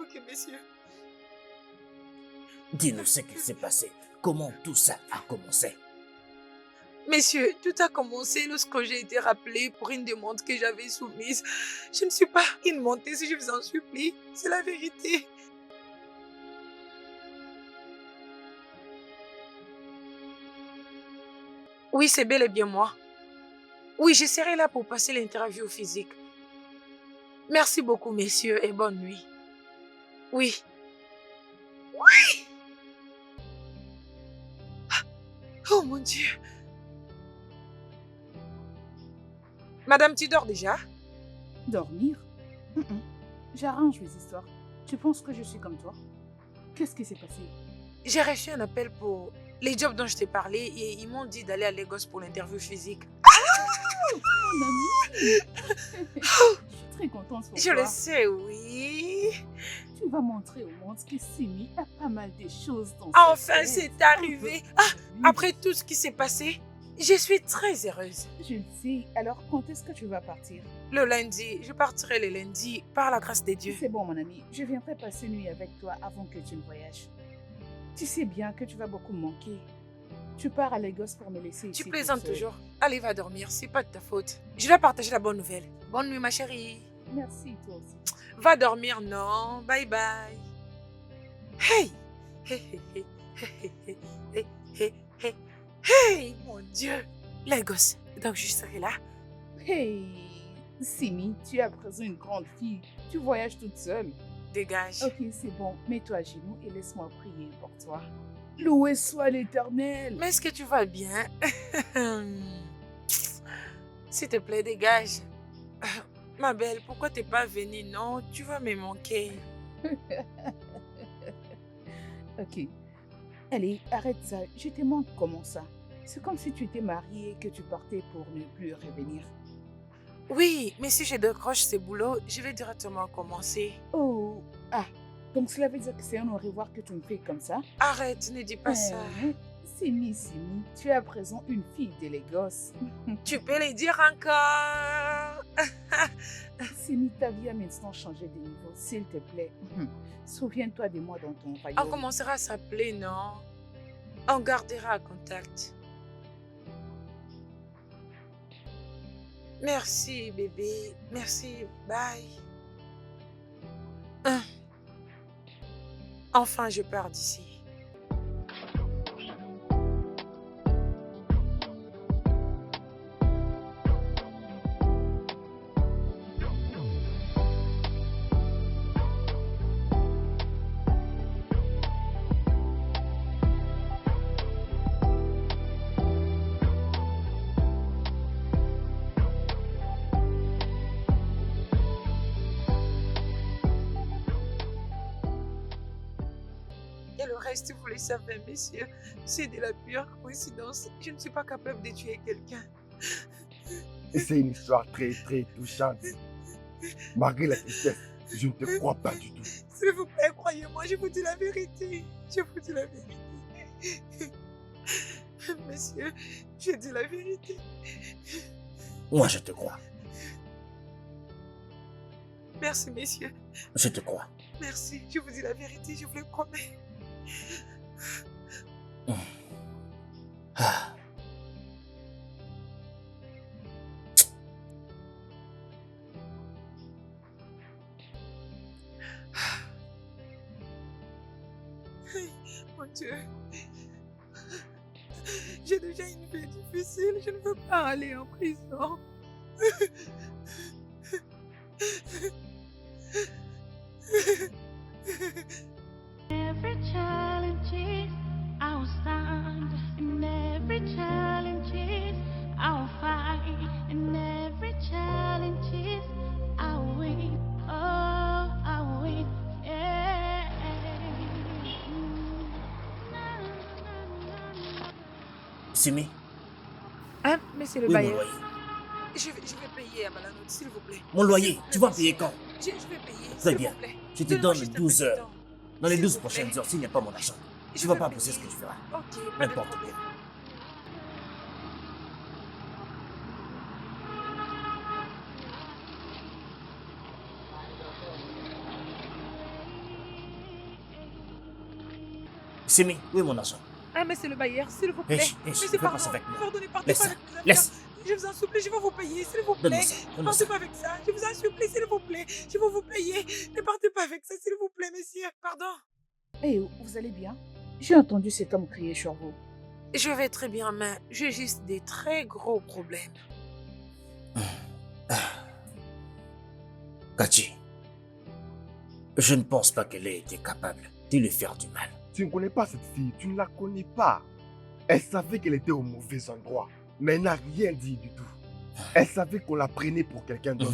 Ok, messieurs. Dis-nous ce qui s'est passé. Comment tout ça a commencé? Messieurs, tout a commencé lorsque j'ai été rappelée pour une demande que j'avais soumise. Je ne suis pas une menteuse, je vous en supplie. C'est la vérité. Oui, c'est bel et bien moi. Oui, je serai là pour passer l'interview physique. Merci beaucoup, messieurs, et bonne nuit. Oui. Oui! Oh mon Dieu! Madame, tu dors déjà? Dormir? J'arrange mes histoires. Tu penses que je suis comme toi? Qu'est-ce qui s'est passé? J'ai reçu un appel pour les jobs dont je t'ai parlé et ils m'ont dit d'aller à Lagos pour l'interview physique. Mon ami. Je suis très contente pour Je toi. le sais, oui. Tu vas montrer au monde que Simi a pas mal de choses dans sa Enfin, tête. c'est arrivé. Ah, après tout ce qui s'est passé, je suis très heureuse. Je le sais. Alors, quand est-ce que tu vas partir? Le lundi, je partirai le lundi par la grâce de Dieu. C'est bon, mon ami. Je viendrai passer nuit avec toi avant que tu ne voyages. Tu sais bien que tu vas beaucoup me manquer. Tu pars à Lagos pour me laisser ici. Tu toute plaisantes seule. toujours. Allez, va dormir, c'est pas de ta faute. Je dois partager la bonne nouvelle. Bonne nuit, ma chérie. Merci, toi aussi. Va dormir, non. Bye bye. Hey! Hey, hey, hey, hey, hey, hey, hey, hey, hey, mon Dieu! Lagos, donc je serai là. Hey, Simi, tu es à présent une grande fille. Tu voyages toute seule. Dégage. Ok, c'est bon. Mets-toi à genoux et laisse-moi prier pour toi. Loué soit l'Éternel. Mais est-ce que tu vas bien? S'il te plaît, dégage. Ma belle, pourquoi t'es pas venue? Non, tu vas me manquer. Ok. Allez, arrête ça. Je te manque comment ça? C'est comme si tu étais mariée et que tu partais pour ne plus revenir. Oui, mais si je décroche ce boulot, je vais directement commencer. Oh, ah. Donc cela veut dire que c'est un au revoir que tu me fais comme ça? Arrête, ne dis pas ça. Simi, tu es à présent une fille de Lagos. Tu peux le dire encore. Simi, ta vie a maintenant changé de niveau, s'il te plaît. Souviens-toi de moi dans ton On royaume. commencera à s'appeler, non? On gardera contact. Merci, bébé. Merci. Bye. Enfin, je pars d'ici. Et le reste, vous le savez, messieurs, c'est de la pure coïncidence. Je ne suis pas capable de tuer quelqu'un. Et c'est une histoire très, très touchante. Malgré la tristesse, je ne te crois pas du tout. S'il vous plaît, croyez-moi, je vous dis la vérité. Je vous dis la vérité. Monsieur, je dis la vérité. Moi, je te crois. Merci, messieurs. Je te crois. Merci, je vous dis la vérité, je vous le promets. Ah. Mon Dieu. J'ai déjà une vie difficile, je ne veux pas aller en prison. Every challenge I'll stand, and every challenge I'll fight, and every challenge I'll win. Oh, I'll win. Yeah. Simi, Hein, monsieur le oui, mon bailleur? loyer. Je vais payer à Malanote, s'il vous plaît. Mon loyer, tu vas payer quand? Je vais payer. Très s'il bien. vous plaît. Je te Donnez-moi donne juste un 12 petit heures. temps. Dans les S'il 12 vous prochaines plaît. heures, s'il n'y a pas mon argent, Je tu vas vais pas payer. penser ce que tu feras. Ok, pas de N'importe problème. Simi, où est mon argent? Ah, monsieur le bailleur, s'il vous plaît. Monsieur, Monsieur, fais pas ça pardon, avec moi. pardonnez, partez Laisse pas ça, avec mes affaires. laisse. Je vous en supplie, je vais vous payer, s'il vous Donne-moi plaît. ça, donne-moi Partez ça. pas avec ça, je vous en supplie, s'il vous plaît. Je vais vous payer. Ne partez pas avec ça, s'il vous plaît, messieurs. Pardon. Eh, vous allez bien? J'ai entendu cet homme crier sur vous. Je vais très bien, mais j'ai juste des très gros problèmes. Kachi, je ne pense pas qu'elle ait été capable de lui faire du mal. Tu ne connais pas cette fille, tu ne la connais pas. Elle savait qu'elle était au mauvais endroit, mais elle n'a rien dit du tout. Elle savait qu'on la prenait pour quelqu'un d'autre,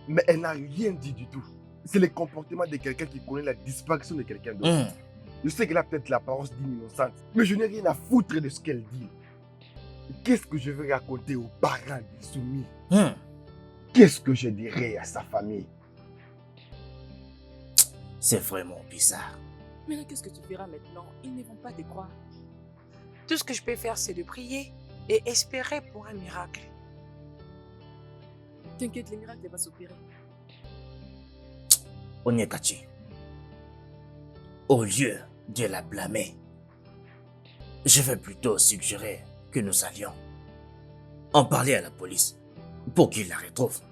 mais elle n'a rien dit du tout. C'est le comportement de quelqu'un qui connaît la disparition de quelqu'un d'autre. Je sais qu'elle a peut-être l'apparence d'une innocente, mais je n'ai rien à foutre de ce qu'elle dit. qu'est-ce que je vais raconter aux parents de Soumi? Qu'est-ce que je dirai à sa famille? C'est vraiment bizarre. Maintenant, qu'est-ce que tu feras maintenant? Ils ne vont pas te croire. Tout ce que je peux faire, c'est de prier et espérer pour un miracle. T'inquiète, le miracle va s'opérer. Onyekachi, au lieu de la blâmer, je vais plutôt suggérer que nous allions en parler à la police pour qu'ils la retrouvent.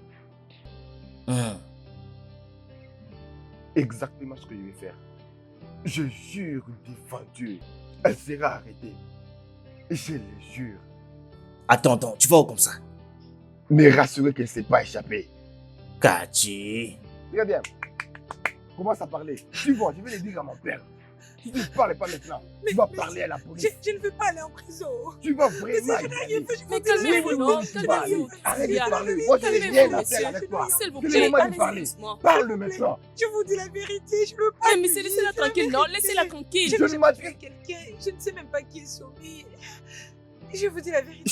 Exactement ce que je vais faire. Je jure devant Dieu, elle sera arrêtée. Je le jure. Attends, tu vas où comme ça? Mais rassurez qu'elle ne s'est pas échappée. Kachi. Très bien. Commence à parler. Tu vois, je vais le dire à mon père. Tu ne parles pas maintenant. Tu vas parler à la police. Je ne veux pas aller en prison. Tu vas vraiment. Mais calmez-vous, non? Calmez-vous. Arrête de parler. Moi, je n'ai rien à faire avec toi. S'il vous C'est plaît, le moment de parler. laissez-moi. Parle maintenant. Je vous dis la vérité, je ne veux pas. Mais laissez-la tranquille, non? Laissez-la tranquille. Je ne m'attends. Quelqu'un, je ne sais même pas qui est Soumi. Je vous dis la vérité.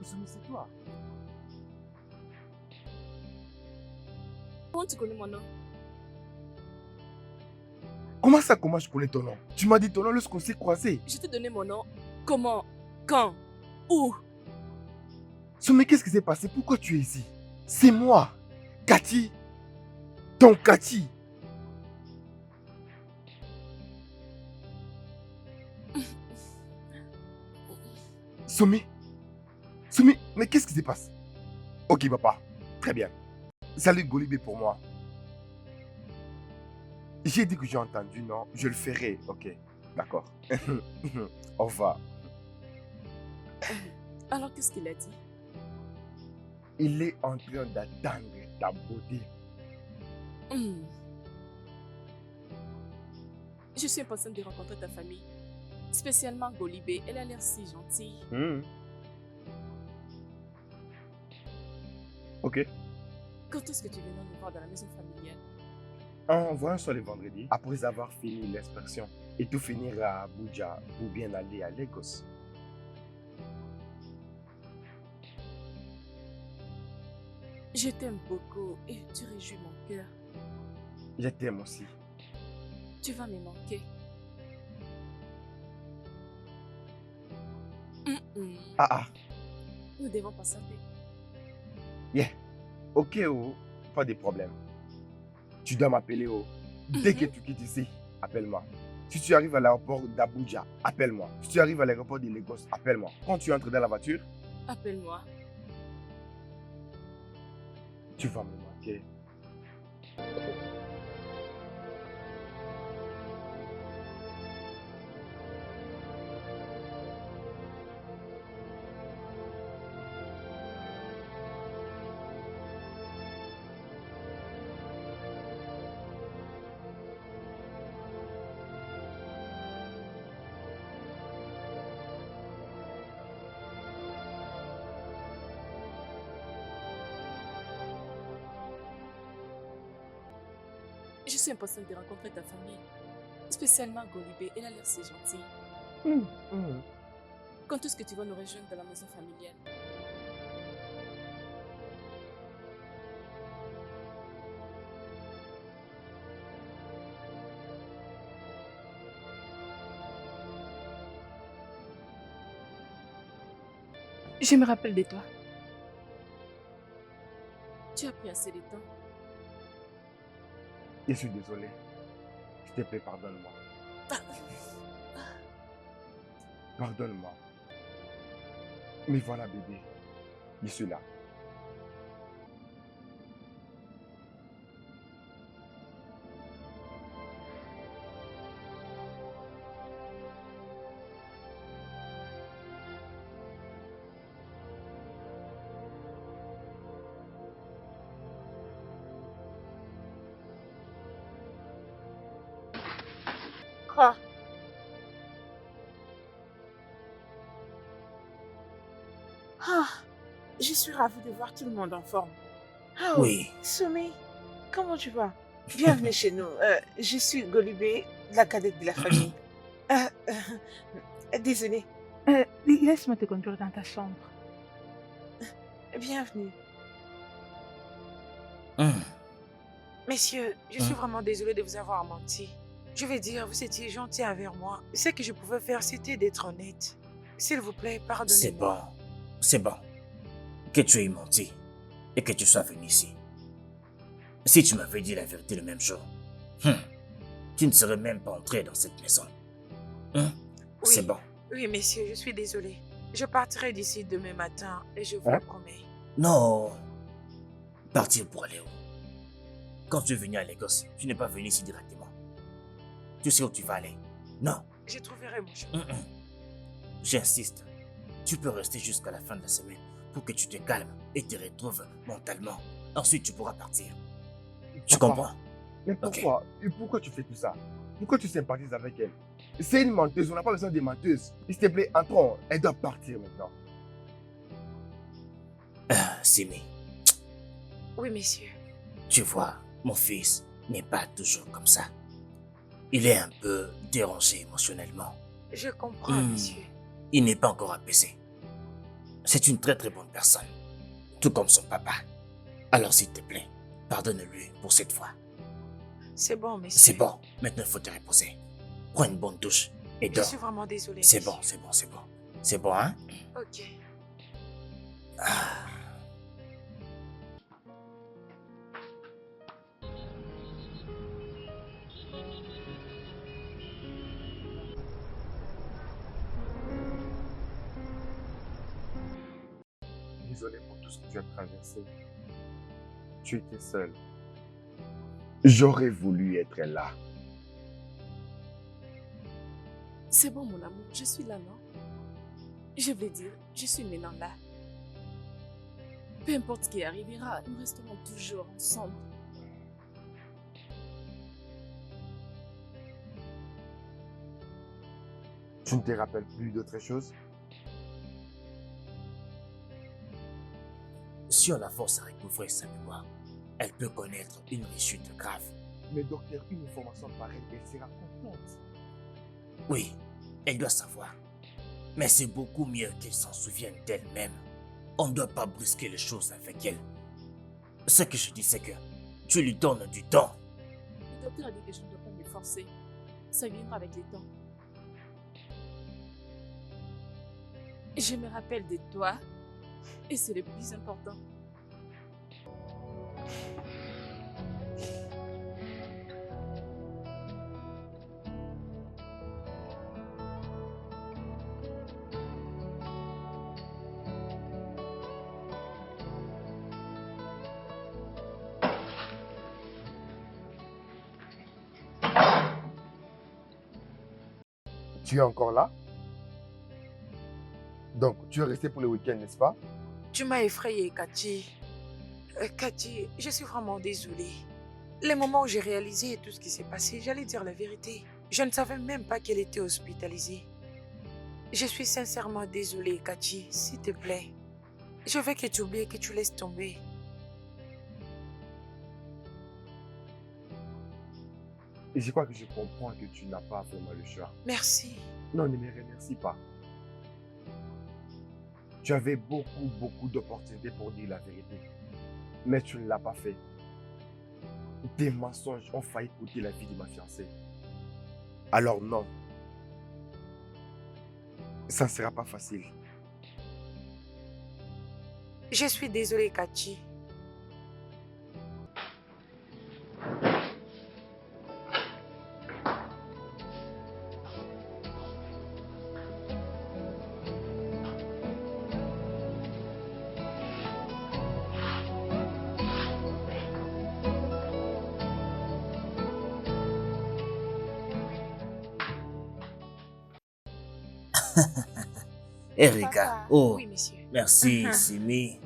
Soumi, c'est toi. Comment tu connais mon nom? Comment ça, comment je connais ton nom? Tu m'as dit ton nom lorsqu'on s'est croisés. Je t'ai donné mon nom. Comment? Quand? Où? Soumi, qu'est-ce qui s'est passé? Pourquoi tu es ici? C'est moi, Cathy. Ton Cathy. Soumi, mais qu'est-ce qui se passe? Ok, papa, très bien. Salut Golibé pour moi. J'ai dit que j'ai entendu, non? Je le ferai, ok. D'accord. Au revoir. Alors, qu'est-ce qu'il a dit? Il est en train d'attendre ta beauté. Je suis impatiente de rencontrer ta famille. Spécialement Golibé. Elle a l'air si gentille. Ok. Quand est-ce que tu viens nous voir dans la maison familiale? On voit sur le vendredi, après avoir fini l'inspection. Et tout finir à Abuja pour bien aller à Lagos. Je t'aime beaucoup et tu réjouis mon cœur. Je t'aime aussi. Tu vas me manquer. Nous devons patienter. Yeah. Ok, oh, pas de problème. Tu dois m'appeler, oh. Dès que tu quittes ici, appelle-moi. Si tu arrives à l'aéroport d'Abuja, appelle-moi. Si tu arrives à l'aéroport de Lagos, appelle-moi. Quand tu entres dans la voiture, appelle-moi. Tu vas me manquer. Je suis impatiente de rencontrer ta famille. Spécialement Golibé. Elle a l'air si gentille. Quand est-ce que tu vas nous rejoindre dans la maison familiale? Je me rappelle de toi. Tu as pris assez de temps. Je suis désolé. S'il te plaît, pardonne-moi. Pardonne-moi. Mais voilà, bébé. Je suis là. Ah. Ah, je suis ravie de voir tout le monde en forme. Ah Oui. Soumi, comment tu vas? Bienvenue chez nous. Je suis Golibé, la cadette de la famille. Désolée. Laisse-moi te conduire dans ta chambre. Bienvenue. Messieurs, je suis vraiment désolée de vous avoir menti. Je vais dire, vous étiez gentil envers moi. Ce que je pouvais faire, c'était d'être honnête. S'il vous plaît, pardonnez-moi. C'est bon. Que tu aies menti et que tu sois venu ici. Si tu m'avais dit la vérité le même jour, tu ne serais même pas entré dans cette maison. C'est bon. Oui, messieurs, je suis désolée. Je partirai d'ici demain matin et je vous le promets. Non. Partir pour aller où? Quand tu es venu à Lagos, tu n'es pas venu ici directement. Tu sais où tu vas aller? Non. Je trouverai mon chemin. J'insiste. Tu peux rester jusqu'à la fin de la semaine pour que tu te calmes et te retrouves mentalement. Ensuite, tu pourras partir. Tu comprends? Mais pourquoi? Et pourquoi tu fais tout ça? Pourquoi tu sympathises avec elle? C'est une menteuse, on n'a pas besoin de menteuse. S'il te plaît, entrons. Elle doit partir maintenant. Simi. Oui, messieurs. Tu vois, mon fils n'est pas toujours comme ça. Il est un peu dérangé émotionnellement. Je comprends, messieurs. Il n'est pas encore apaisé. C'est une très très bonne personne. Tout comme son papa. Alors s'il te plaît, pardonne-lui pour cette fois. C'est bon, messieurs. C'est bon. Maintenant, il faut te reposer. Prends une bonne douche et dors. Je suis vraiment désolée. C'est bon, c'est bon, c'est bon. C'est bon, hein? Ok. Désolé pour tout ce que tu as traversé. Tu étais seul. J'aurais voulu être là. C'est bon, mon amour, je suis là, non? Je voulais dire, je suis maintenant là. Peu importe ce qui arrivera, nous resterons toujours ensemble. Tu ne te rappelles plus d'autre chose? Si on la force à recouvrer sa mémoire, elle peut connaître une rechute grave. Mais docteur, une information pareille, elle sera contente. Oui, elle doit savoir. Mais c'est beaucoup mieux qu'elle s'en souvienne d'elle-même. On ne doit pas brusquer les choses avec elle. Ce que je dis, c'est que tu lui donnes du temps. Le docteur a dit que je ne dois pas me forcer. Ça viendra avec le temps. Je me rappelle de toi. Et c'est le plus important. Tu es encore là? Donc, tu es resté pour le week-end, n'est-ce pas? Tu m'as effrayée, Cathy. Cathy, je suis vraiment désolée. Les moments où j'ai réalisé tout ce qui s'est passé, j'allais dire la vérité. Je ne savais même pas qu'elle était hospitalisée. Je suis sincèrement désolée, Cathy, s'il te plaît. Je veux que tu oublies et que tu laisses tomber. Et je crois que je comprends que tu n'as pas vraiment le choix. Merci. Non, ne me remercie pas. Tu avais beaucoup d'opportunités pour dire la vérité. Mais tu ne l'as pas fait. Tes mensonges ont failli coûter la vie de ma fiancée. Alors non. Ça ne sera pas facile. Je suis désolée, Cathy. Erika, oh, Oui, monsieur. merci, Simi.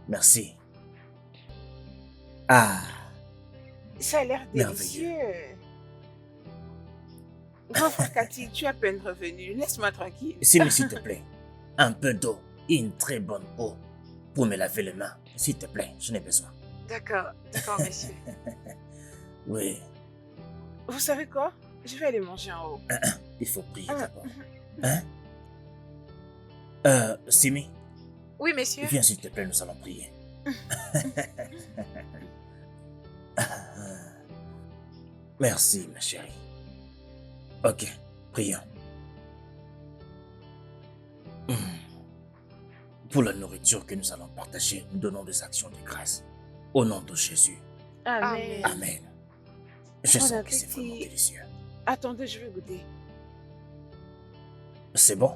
Merci. Ah, Ça a l'air merveilleux. délicieux. Grand frère Cathy, tu es à peine revenu. Laisse-moi tranquille. Simi, s'il te plaît, un peu d'eau et une très bonne eau pour me laver les mains. S'il te plaît, j'en ai besoin. D'accord, monsieur. Oui. Vous savez quoi? Je vais aller manger en haut. il faut prier d'abord. Hein? Simi, Oui, monsieur. viens s'il te plaît, nous allons prier. Merci, ma chérie. Ok, prions. Pour la nourriture que nous allons partager, nous donnons des actions de grâce. Au nom de Jésus. Amen. Amen. Je Bon sens que c'est appétit. vraiment délicieux. Attendez, je vais goûter. C'est bon?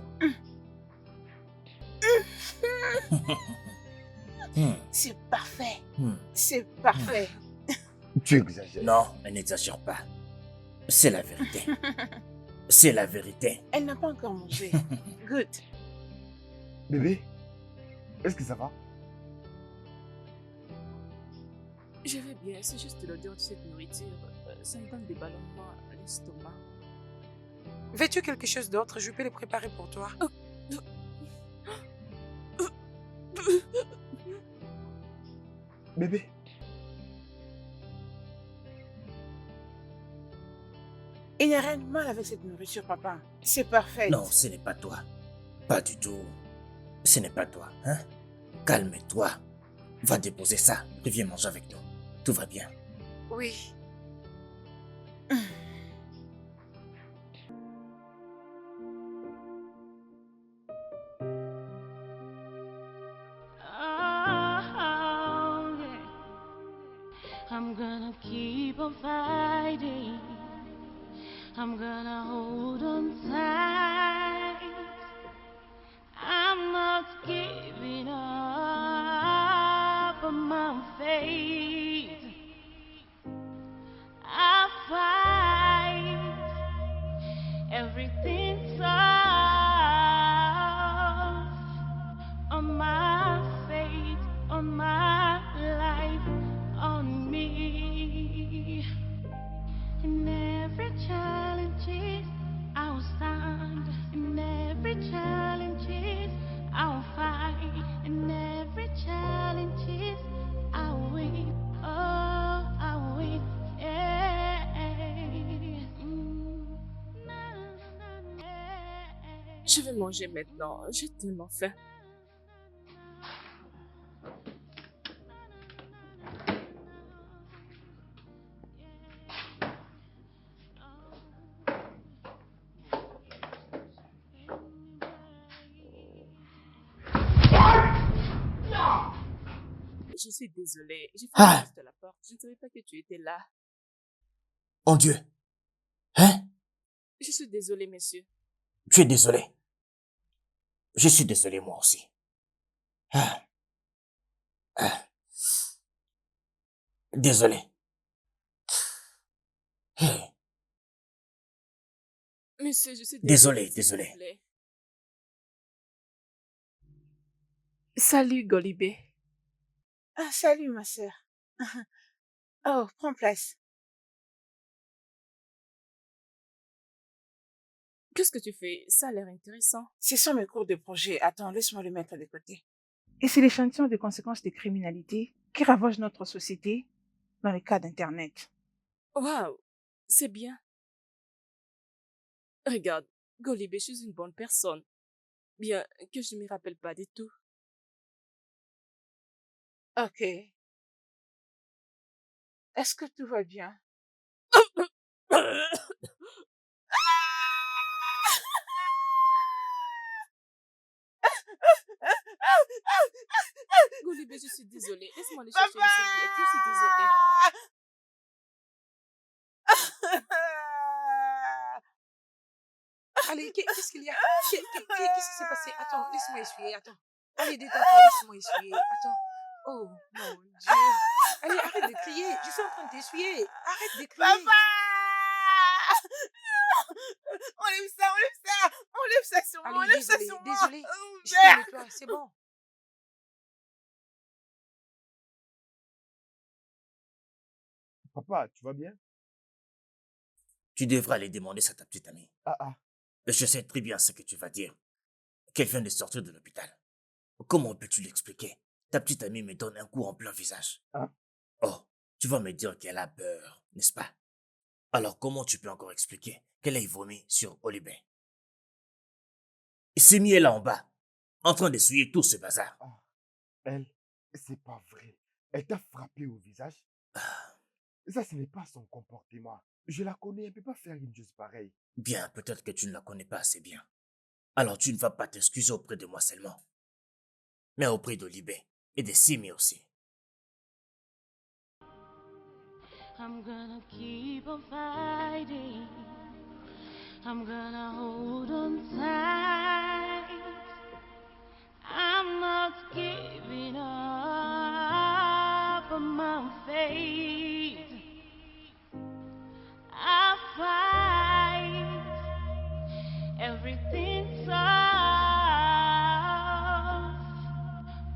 C'est parfait. Hmm. C'est parfait. Tu exagères. Non, elle n'exagère pas. C'est la vérité. C'est la vérité. Elle n'a pas encore mangé. Goûte. Bébé, est-ce que ça va? Je vais bien, c'est juste l'odeur de cette nourriture. Ça me donne des ballonnements à l'estomac. Veux-tu quelque chose d'autre? Je peux le préparer pour toi. Bébé, Il n'y a rien de mal avec cette nourriture, papa. C'est parfait. Non, ce n'est pas toi. Pas du tout. Ce n'est pas toi, hein? Calme-toi. Va déposer ça. Reviens manger avec nous. Tout va bien. Oui. Oh, yeah. I'm gonna keep on fighting. I'm gonna hold on tight. I'm not giving up on my faith. I fight. Everything's off on my faith, on my life, on me. In every challenge, I'll stand. In every challenge, I'll fight. In every challenge, I'll win. Oh, I'll win. Yeah. Je vais manger maintenant. J'ai tellement faim. Je suis désolée. J'ai fermé juste la porte. Je ne savais pas que tu étais là. Mon Dieu. Hein? Je suis désolée, monsieur. Tu es désolé. Je suis désolé, moi aussi. Désolé. Monsieur, je suis Désolé, désolée. s'il vous désolé. plaît. Salut, Golibé. Ah, salut, ma sœur. Oh, prends place. Qu'est-ce que tu fais? Ça a l'air intéressant. Ce sont mes cours de projet. Attends, laisse-moi le mettre de côté. Et c'est l'échantillon des conséquences des criminalités qui ravagent notre société dans le cas d'Internet. Waouh, c'est bien. Regarde, Golibé, je suis une bonne personne. Bien que je ne me rappelle pas du tout. Ok. Est-ce que tout va bien? Golibé, je suis désolée. Laisse-moi aller chercher une serviette. Je suis désolée. Allez, qu'est-ce qu'il y a? Qu'est-ce qui s'est passé? Attends, laisse-moi essuyer. Attends. Allez, détends-toi, laisse-moi essuyer. Attends. Oh, mon Dieu. Allez, arrête de crier. Je suis en train de t'essuyer. Arrête de crier. Papa! Enlève ça, enlève ça! Enlève ça sur moi, Allez, enlève ça désolé, sur moi! désolé. Oh, Je merde! te nettoie, c'est bon. papa, tu vas bien? Tu devrais aller demander ça à ta petite amie. Ah. Je sais très bien ce que tu vas dire. Qu'elle vient de sortir de l'hôpital. Comment peux-tu l'expliquer? Ta petite amie me donne un coup en plein visage. Ah. Oh, tu vas me dire qu'elle a peur, n'est-ce pas? Alors comment tu peux encore expliquer qu'elle ait vomi sur Olibé? Simi est là en bas, en train d'essuyer tout ce bazar. Ah, elle, c'est pas vrai. Elle t'a frappé au visage? Ça, ce n'est pas son comportement. Je la connais, elle ne peut pas faire une chose pareille. Bien, peut-être que tu ne la connais pas assez bien. Alors tu ne vas pas t'excuser auprès de moi seulement, mais auprès d'Olibé et de Simi aussi. I'm gonna keep on fighting. I'm gonna hold on tight. I'm not giving up on my faith. I fight. Everything's off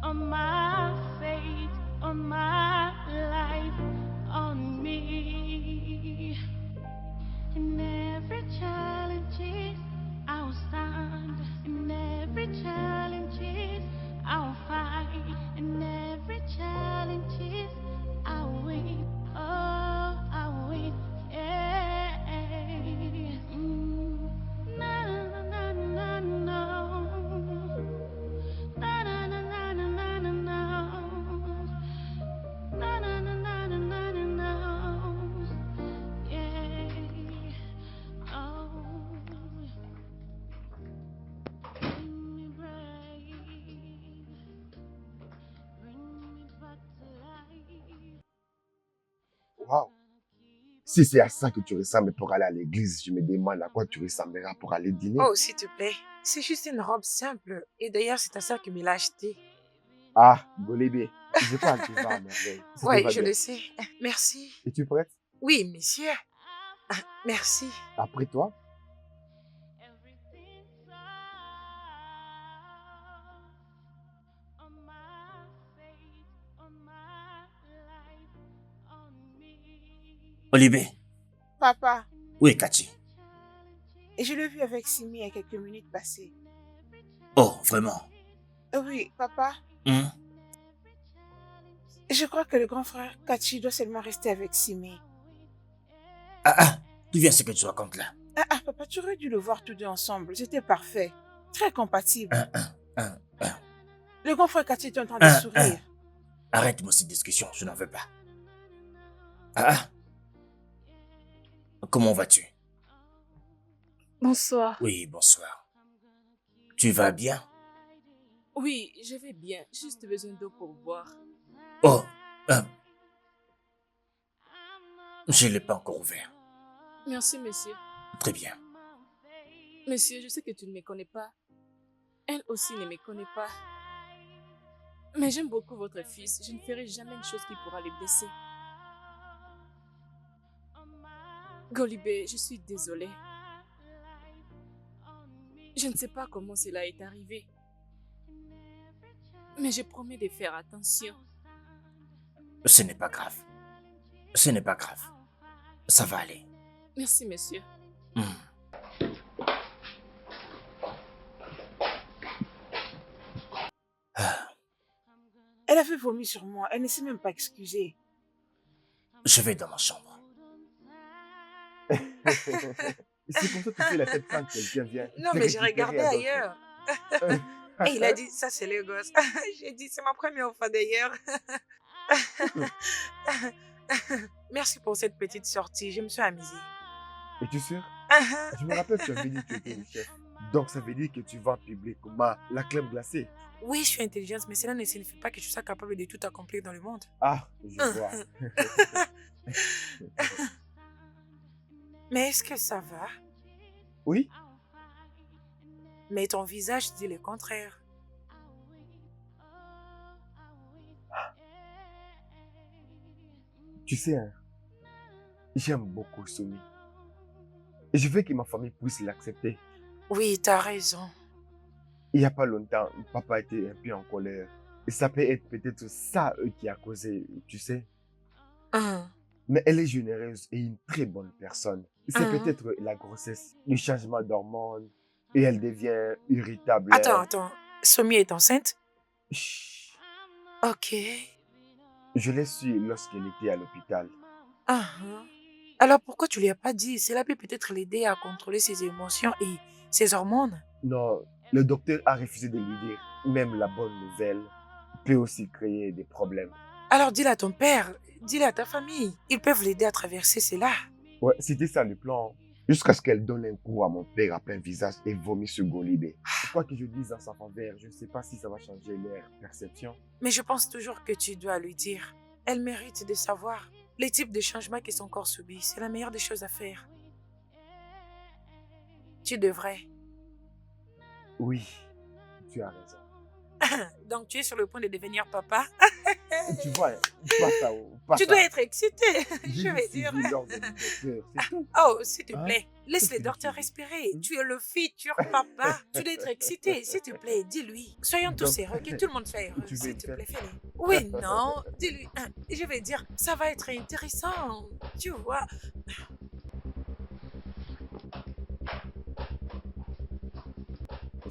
on my faith, on my life, on me. In every challenge, I'll stand. In every challenge, I'll fight. In every challenge, I'll win. Oh, I'll win. Yeah. Na na na na na. Na na na na na na na. Na na na na na na na. Yeah. Oh. Bring me brave. Bring me back to life. Waouh! Si c'est à ça que tu ressembles pour aller à l'église, je me demande à quoi tu ressembleras pour aller dîner. Oh, s'il te plaît. C'est juste une robe simple. Et d'ailleurs, c'est ta sœur qui me l'a achetée. Ah, Golébé, je parle que tu vas à merveille. Ça te Oui, va je bien. le sais. Merci. Es-tu prête? Oui, monsieur. Ah, merci. Après toi? Everything's off on my faith, on my life, on me. Olibé, Papa, où est Cathy? je l'ai vu avec Simi il y a quelques minutes passées. Oh, vraiment? Oui, papa, Hein? je crois que le grand frère Kachi doit seulement rester avec Simi. Ah, tu viens ce que tu racontes là? Papa, tu aurais dû le voir tous deux ensemble. C'était parfait. Très compatible. Hein. Le grand frère Kachi est en train de sourire. Arrête-moi cette discussion, je n'en veux pas. Ah, comment vas-tu? Bonsoir. Oui, bonsoir. Tu vas bien? Oui, je vais bien. Juste besoin d'eau pour boire. Oh, je ne l'ai pas encore ouvert. Merci, monsieur. Très bien. Monsieur, je sais que tu ne me connais pas. Elle aussi ne me connaît pas. Mais j'aime beaucoup votre fils. Je ne ferai jamais une chose qui pourra le blesser. Golibé, je suis désolée. Je ne sais pas comment cela est arrivé. Mais je promets de faire attention. Ce n'est pas grave. Ce n'est pas grave. Ça va aller. Merci, monsieur. Elle avait vomi sur moi. Elle ne s'est même pas excusée. Je vais dans ma chambre. C'est comme ça que tu fais la tête quand quelqu'un vient. Non, te mais j'ai récupérer regardé à d'autres. ailleurs. Et il a dit, ça c'est les gosses. J'ai dit, c'est ma première fois d'ailleurs. Merci pour cette petite sortie, je me suis amusée. Es-tu sûr? Je me rappelle que tu avais dit que tu étais le chef. Donc ça veut dire que tu vas en public comme la crème glacée. Oui, je suis intelligente, mais cela ne signifie pas que je sois capable de tout accomplir dans le monde. Ah, je vois. Mais est-ce que ça va? Oui? Mais ton visage dit le contraire. Tu sais, hein, j'aime beaucoup Soumi. Et je veux que ma famille puisse l'accepter. Oui, t'as raison. Il n'y a pas longtemps, papa était un peu en colère. Et ça peut être peut-être ça qui a causé, tu sais. Mais elle est généreuse et une très bonne personne. C'est peut-être la grossesse, le changement d'hormones, et elle devient irritable. Attends. Somi est enceinte? Chut. Ok. Je l'ai su lorsqu'elle était à l'hôpital. Alors pourquoi tu lui as pas dit? Cela peut peut-être l'aider à contrôler ses émotions et ses hormones. Non, le docteur a refusé de lui dire. Même la bonne nouvelle peut aussi créer des problèmes. Alors dis-le à ton père, dis-le à ta famille. Ils peuvent l'aider à traverser cela. Ouais, c'était ça le plan. Jusqu'à ce qu'elle donne un coup à mon père à plein visage et vomisse sur Golibé. Quoi que je dise en sa faveur, je ne sais pas si ça va changer leur perception. Mais je pense toujours que tu dois lui dire. Elle mérite de savoir les types de changements que son corps subit. C'est la meilleure des choses à faire. Tu devrais. Oui, tu as raison. Donc tu es sur le point de devenir papa. Tu vois, pas ça. Pas Tu ça. dois être excité, J'ai je vais juste dire. suivi l'ordre du docteur, c'est tout. Oh, s'il te Hein? plaît, laisse le docteur respirer. Tu es le futur papa. Tu dois être excité, s'il te plaît, dis-lui. Soyons tous Donc, heureux, que tout le monde soit heureux, tu veux s'il me te faire- plaît, fais-le. Oui, non, dis-lui. Je vais dire, ça va être intéressant, tu vois.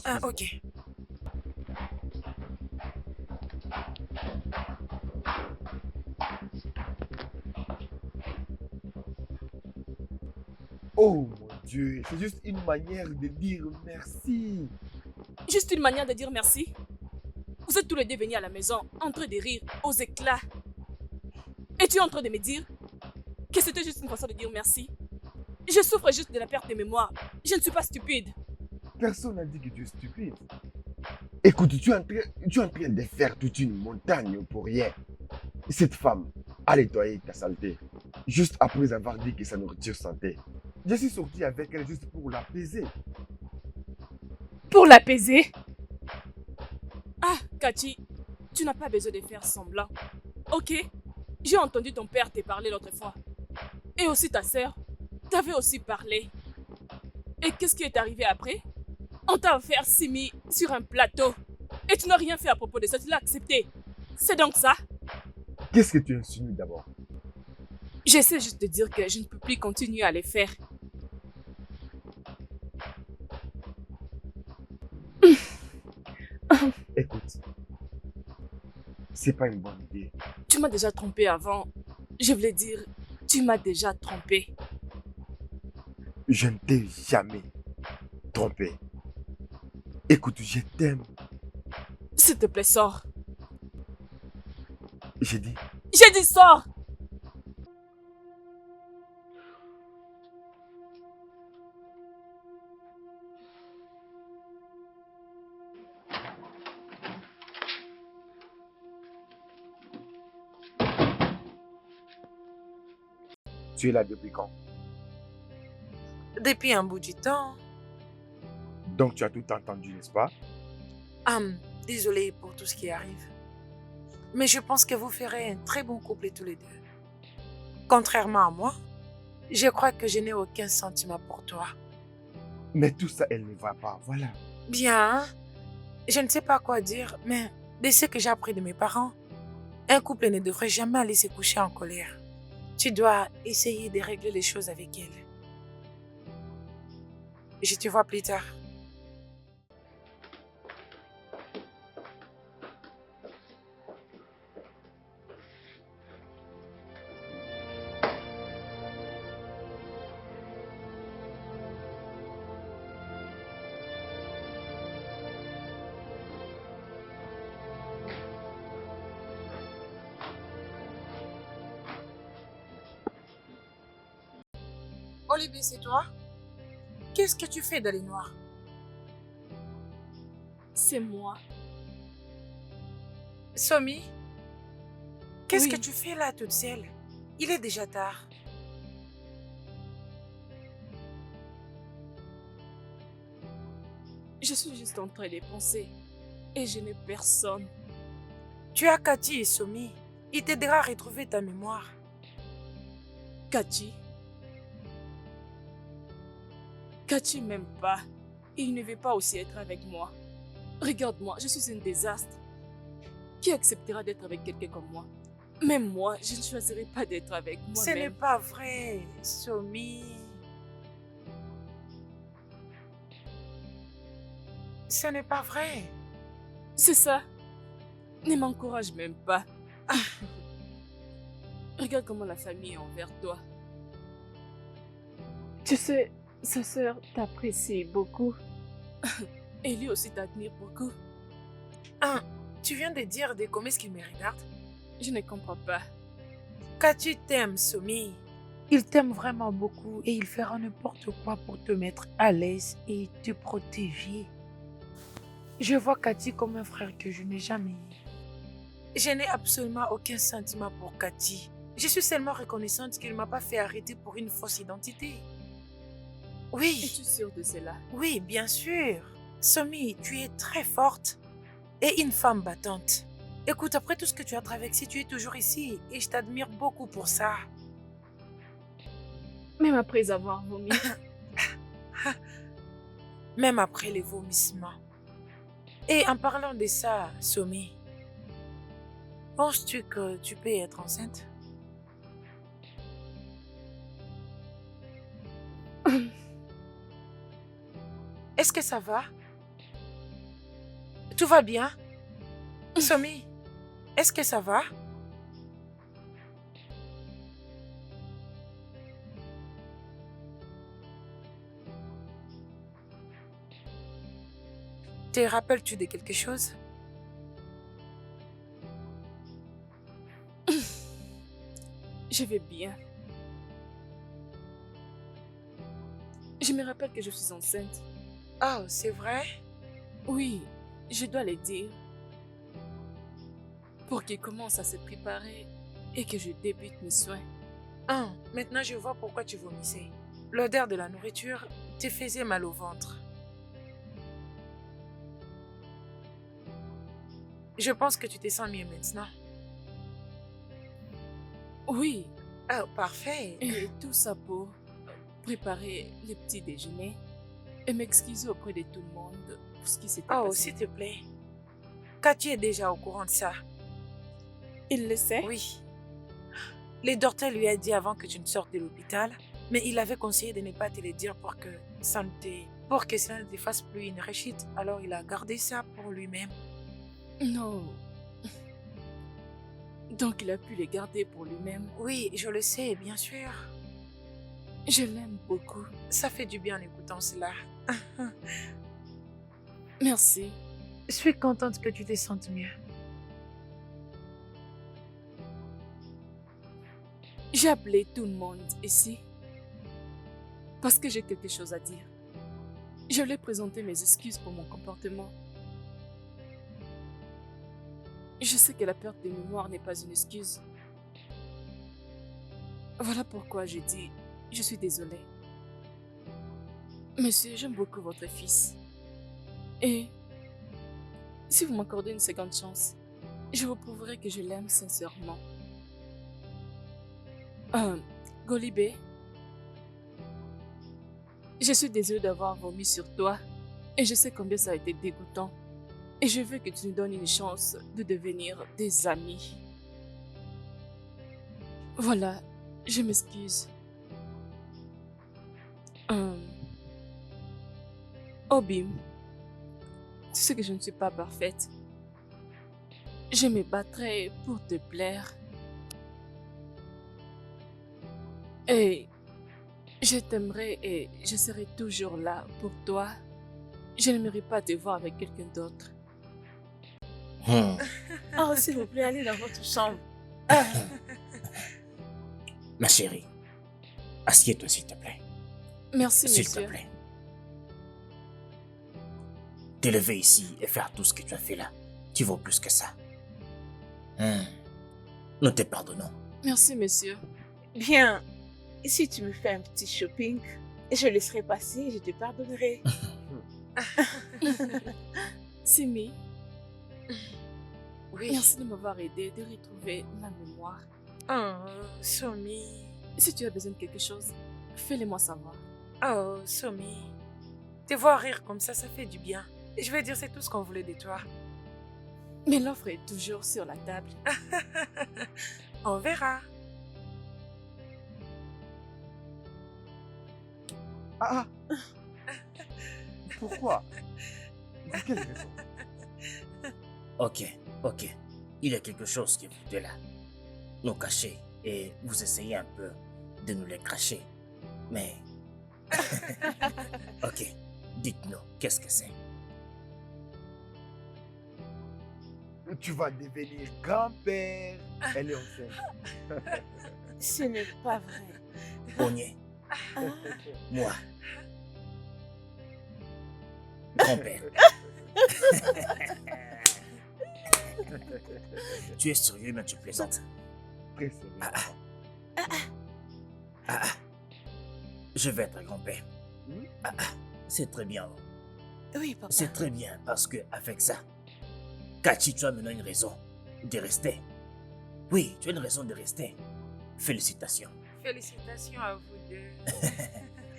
Ah, ok. Oh mon Dieu, c'est juste une manière de dire merci. Juste une manière de dire merci. Vous êtes tous les deux venus à la maison en train de rire aux éclats. Et tu es en train de me dire que c'était juste une façon de dire merci. Je souffre juste de la perte de mémoire. Je ne suis pas stupide. Personne n'a dit que tu es stupide. Écoute, tu es en train de faire toute une montagne pour rien. Cette femme a nettoyé ta saleté, juste après avoir dit que sa nourriture sentait. Je suis sorti avec elle juste pour l'apaiser. Pour l'apaiser. Ah, Cathy, tu n'as pas besoin de faire semblant. Ok, j'ai entendu ton père te parler l'autre fois. Et aussi ta sœur t'avait aussi parlé. Et qu'est-ce qui est arrivé après? On t'a offert Simi sur un plateau. Et tu n'as rien fait à propos de ça, tu l'as accepté. C'est donc ça? Qu'est-ce que tu insinues d'abord? J'essaie juste de dire que je ne peux plus continuer à les faire. Écoute, c'est pas une bonne idée. Tu m'as déjà trompé avant. Je voulais dire, tu m'as déjà trompé. Je ne t'ai jamais trompé. Écoute, je t'aime. S'il te plaît, sors. J'ai dit, J'ai dit sors! tu es là depuis quand? Depuis un bout du temps. Donc tu as tout entendu, n'est-ce pas? Désolée pour tout ce qui arrive. Mais je pense que vous ferez un très bon couple tous les deux. Contrairement à moi, je crois que je n'ai aucun sentiment pour toi. Mais tout ça, elle ne va pas, voilà. Bien, je ne sais pas quoi dire, mais de ce que j'ai appris de mes parents, un couple ne devrait jamais aller se coucher en colère. Tu dois essayer de régler les choses avec elle. Je te vois plus tard. Olivier, c'est toi? Qu'est-ce que tu fais dans les noirs? C'est moi. Somi, qu'est-ce Oui. que tu fais là toute seule? Il est déjà tard. Je suis juste en train de penser. Et je n'ai personne. Tu as Cathy et Somi. Il t'aidera à retrouver ta mémoire. Cathy. Cathy m'aime pas. Et il ne veut pas aussi être avec moi. Regarde-moi, je suis un désastre. Qui acceptera d'être avec quelqu'un comme moi? Même moi, je ne choisirai pas d'être avec Ce n'est moi-même. pas vrai, Somi. Ce n'est pas vrai. C'est ça. Ne m'encourage même pas. Regarde comment la famille est envers toi. Tu sais, sa sœur t'apprécie beaucoup. Et lui aussi t'admire beaucoup. Ah, tu viens de dire de comment est-ce qu'il me regarde? Je ne comprends pas. Cathy t'aime, Somi. Il t'aime vraiment beaucoup et il fera n'importe quoi pour te mettre à l'aise et te protéger. Je vois Cathy comme un frère que je n'ai jamais eu. Je n'ai absolument aucun sentiment pour Cathy. Je suis seulement reconnaissante qu'il ne m'a pas fait arrêter pour une fausse identité. Oui. Es-tu sûre de cela? Oui, bien sûr. Somi, tu es très forte et une femme battante. Écoute, après tout ce que tu as traversé, tu es toujours ici et je t'admire beaucoup pour ça. Même après avoir vomi. Même après les vomissements. Et en parlant de ça, Somi, penses-tu que tu peux être enceinte? Est-ce que ça va? Tout va bien? Somi, est-ce que ça va? Te rappelles-tu de quelque chose? Je vais bien. Je me rappelle que je suis enceinte. Oh, c'est vrai? Oui, je dois le dire. Pour qu'il commence à se préparer et que je débute mes soins. Ah, maintenant je vois pourquoi tu vomissais. L'odeur de la nourriture te faisait mal au ventre. Je pense que tu te sens mieux maintenant. Oui. Oh, parfait. Et tout ça pour préparer les petits déjeuners et m'excuser auprès de tout le monde pour ce qui s'était passé. Oh, s'il te plaît. Cathy est déjà au courant de ça. Il le sait? Oui. Le docteur lui a dit avant que tu ne sortes de l'hôpital, mais il avait conseillé de ne pas te le dire pour que cela ne te fasse plus une rechute. Alors il a gardé ça pour lui-même. Non. Donc il a pu les garder pour lui-même. Oui, je le sais, bien sûr. Je l'aime beaucoup. Ça fait du bien en écoutant cela. Merci. Je suis contente que tu te sentes mieux. J'ai appelé tout le monde ici parce que j'ai quelque chose à dire. Je voulais présenter mes excuses pour mon comportement. Je sais que la perte de mémoire n'est pas une excuse. Voilà pourquoi j'ai dit « Je suis désolée ». Monsieur, j'aime beaucoup votre fils. Et si vous m'accordez une seconde chance, je vous prouverai que je l'aime sincèrement. Golibé, je suis désolée d'avoir vomi sur toi et je sais combien ça a été dégoûtant. Et je veux que tu nous donnes une chance de devenir des amis. Voilà, je m'excuse. Obim, tu sais que je ne suis pas parfaite. Je me battrai pour te plaire. Et je t'aimerai et je serai toujours là pour toi. Je n'aimerais pas te voir avec quelqu'un d'autre. Oh, s'il vous plaît, allez dans votre chambre. Ma chérie, assieds-toi s'il te plaît. Merci, S'il te monsieur. plaît. T'élever ici et faire tout ce que tu as fait là, tu vaux plus que ça. Nous te pardonnons. Merci, monsieur. Bien, si tu me fais un petit shopping, je laisserai passer et je te pardonnerai. Simi, Oui. merci de m'avoir aidé de retrouver ma mémoire. Oh, Somi. Si tu as besoin de quelque chose, fais-le-moi savoir. Oh, Somi. Te voir rire comme ça fait du bien. Je vais dire, c'est tout ce qu'on voulait de toi. Mais l'offre est toujours sur la table. On verra. Ah ah. Pourquoi? Pour quelle raison? Ok. Il y a quelque chose que vous deux là nous cachez et vous essayez un peu de nous les cracher. Mais Ok, dites-nous, qu'est-ce que c'est? Tu vas devenir grand-père. Elle est enceinte. Ce n'est pas vrai. Pogné. Moi. Grand-père. Tu es sérieux, mais tu plaisantes. Très sérieux. Je vais être grand-père. C'est très bien. Oui, papa. C'est très bien parce que avec ça, Kachi, tu as maintenant une raison de rester. Oui, tu as une raison de rester. Félicitations. Félicitations à vous deux.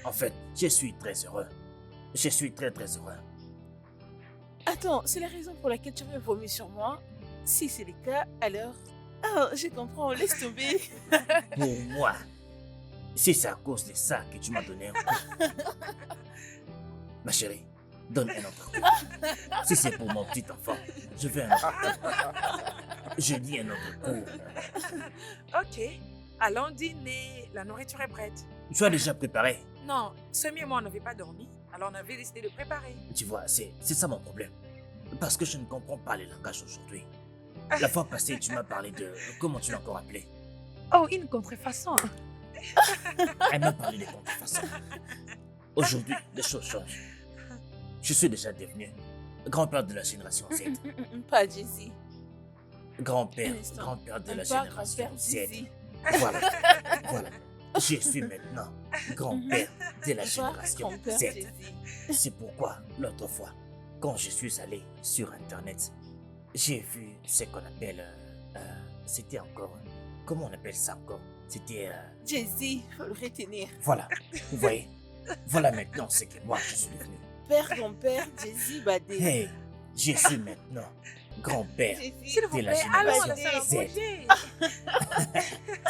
En fait, je suis très heureux. Je suis très très heureux. Attends, c'est la raison pour laquelle tu avais vomi sur moi? Si c'est le cas, alors... Ah, je comprends, laisse tomber. Pour moi, si c'est à cause de ça que tu m'as donné un coup. Ma chérie, donne un autre coup. Si c'est pour mon petit enfant, je veux un autre coup. Je dis un autre coup. Ok, allons dîner. La nourriture est prête. Tu as déjà préparé. Non, Semi et moi, on n'avait pas dormi. Alors on avait décidé de préparer. Tu vois, c'est ça mon problème. Parce que je ne comprends pas les langages aujourd'hui. La fois passée, tu m'as parlé de... Comment tu l'as encore appelé? Oh, une contrefaçon. Elle m'a parlé de contrefaçon. Aujourd'hui, les choses changent. Je suis déjà devenu grand-père de la génération Z. Pas Jay-Z. Grand-père, Un instant. grand-père de la Pas génération grand-père Z. Jay-Z. Voilà, voilà. Je suis maintenant grand-père de la Pas génération grand-père Z. Jay-Z. C'est pourquoi, l'autre fois, quand je suis allé sur Internet, j'ai vu ce qu'on appelle... c'était encore... Comment on appelle ça encore? C'était... Jay-Z, faut le retenir. Voilà, vous voyez? Voilà maintenant ce que moi je suis devenu. Père, grand-père, Jay-Z, Badé. Hey, je suis maintenant grand-père S'il vous de la plaît, allons à génération la salle à Z. manger.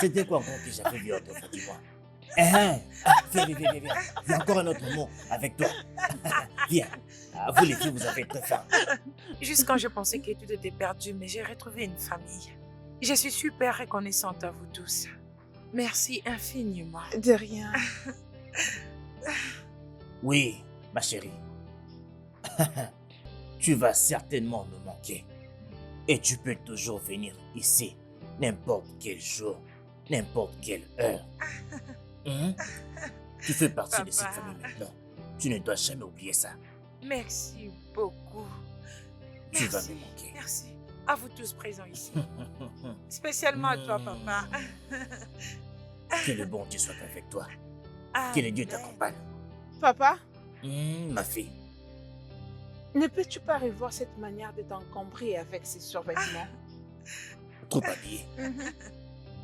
C'était quoi encore que j'avais vu autrefois, dis-moi? Viens. Il y a encore un autre mot avec toi. Viens. Vous les filles, vous avez très faim. Juste quand je pensais que tout était perdu, mais j'ai retrouvé une famille. Je suis super reconnaissante à vous tous. Merci infiniment. De rien. Oui, ma chérie. Tu vas certainement me manquer. Et tu peux toujours venir ici, n'importe quel jour, n'importe quelle heure. Tu fais partie de cette Papa. famille maintenant. Tu ne dois jamais oublier ça. Merci beaucoup. Tu vas Merci. me manquer. Merci à vous tous présents ici. Spécialement à toi, papa. Que le bon Dieu soit avec toi. Ah, Que le Dieu t'accompagne. Papa, Ma fille. ne peux-tu pas revoir cette manière de t'encombrer avec ces survêtements? Trop habillé.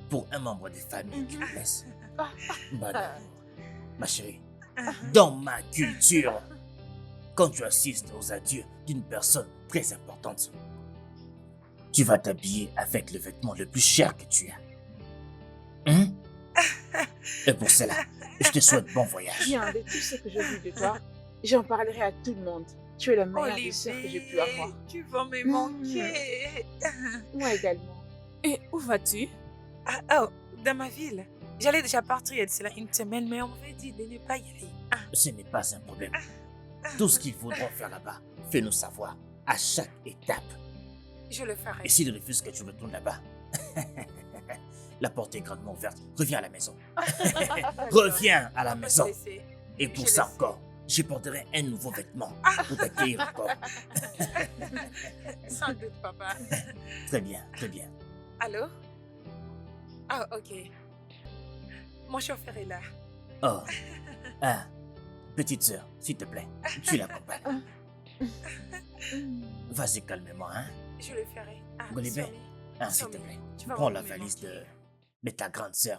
Pour un membre de famille qui me laisse. Bah non. Ma chérie, dans ma culture, quand tu assistes aux adieux d'une personne très importante, tu vas t'habiller avec le vêtement le plus cher que tu as. Et pour cela, je te souhaite bon voyage. Bien, de tout ce que j'ai vu de toi, j'en parlerai à tout le monde. Tu es la meilleure des sœurs que j'ai pu avoir. tu vas me manquer. Moi également. Et où vas-tu? Oh, dans ma ville. J'allais déjà partir il y a de cela une semaine, mais on m'avait dit de ne pas y aller. Ce n'est pas un problème. Tout ce qu'ils voudront faire là-bas, fais-nous savoir à chaque étape. Je le ferai. Et s'ils refusent que tu retournes là-bas, la porte est grandement ouverte. Reviens à la maison. Reviens à la On peut maison. se laisser. Et pour Je ça le sais. encore, je porterai un nouveau vêtement pour t'accueillir encore. Sans doute, papa. Très bien, très bien. Allô? Ah, ok. Mon chauffeur est là. Oh, petite sœur, s'il te plaît, tu l'accompagnes. Vas-y calmement, hein. Je le ferai. Ah, Goliver, sorry. s'il te Sorry. plaît, Tu vas prends vraiment la me valise manquer. de ta grande sœur.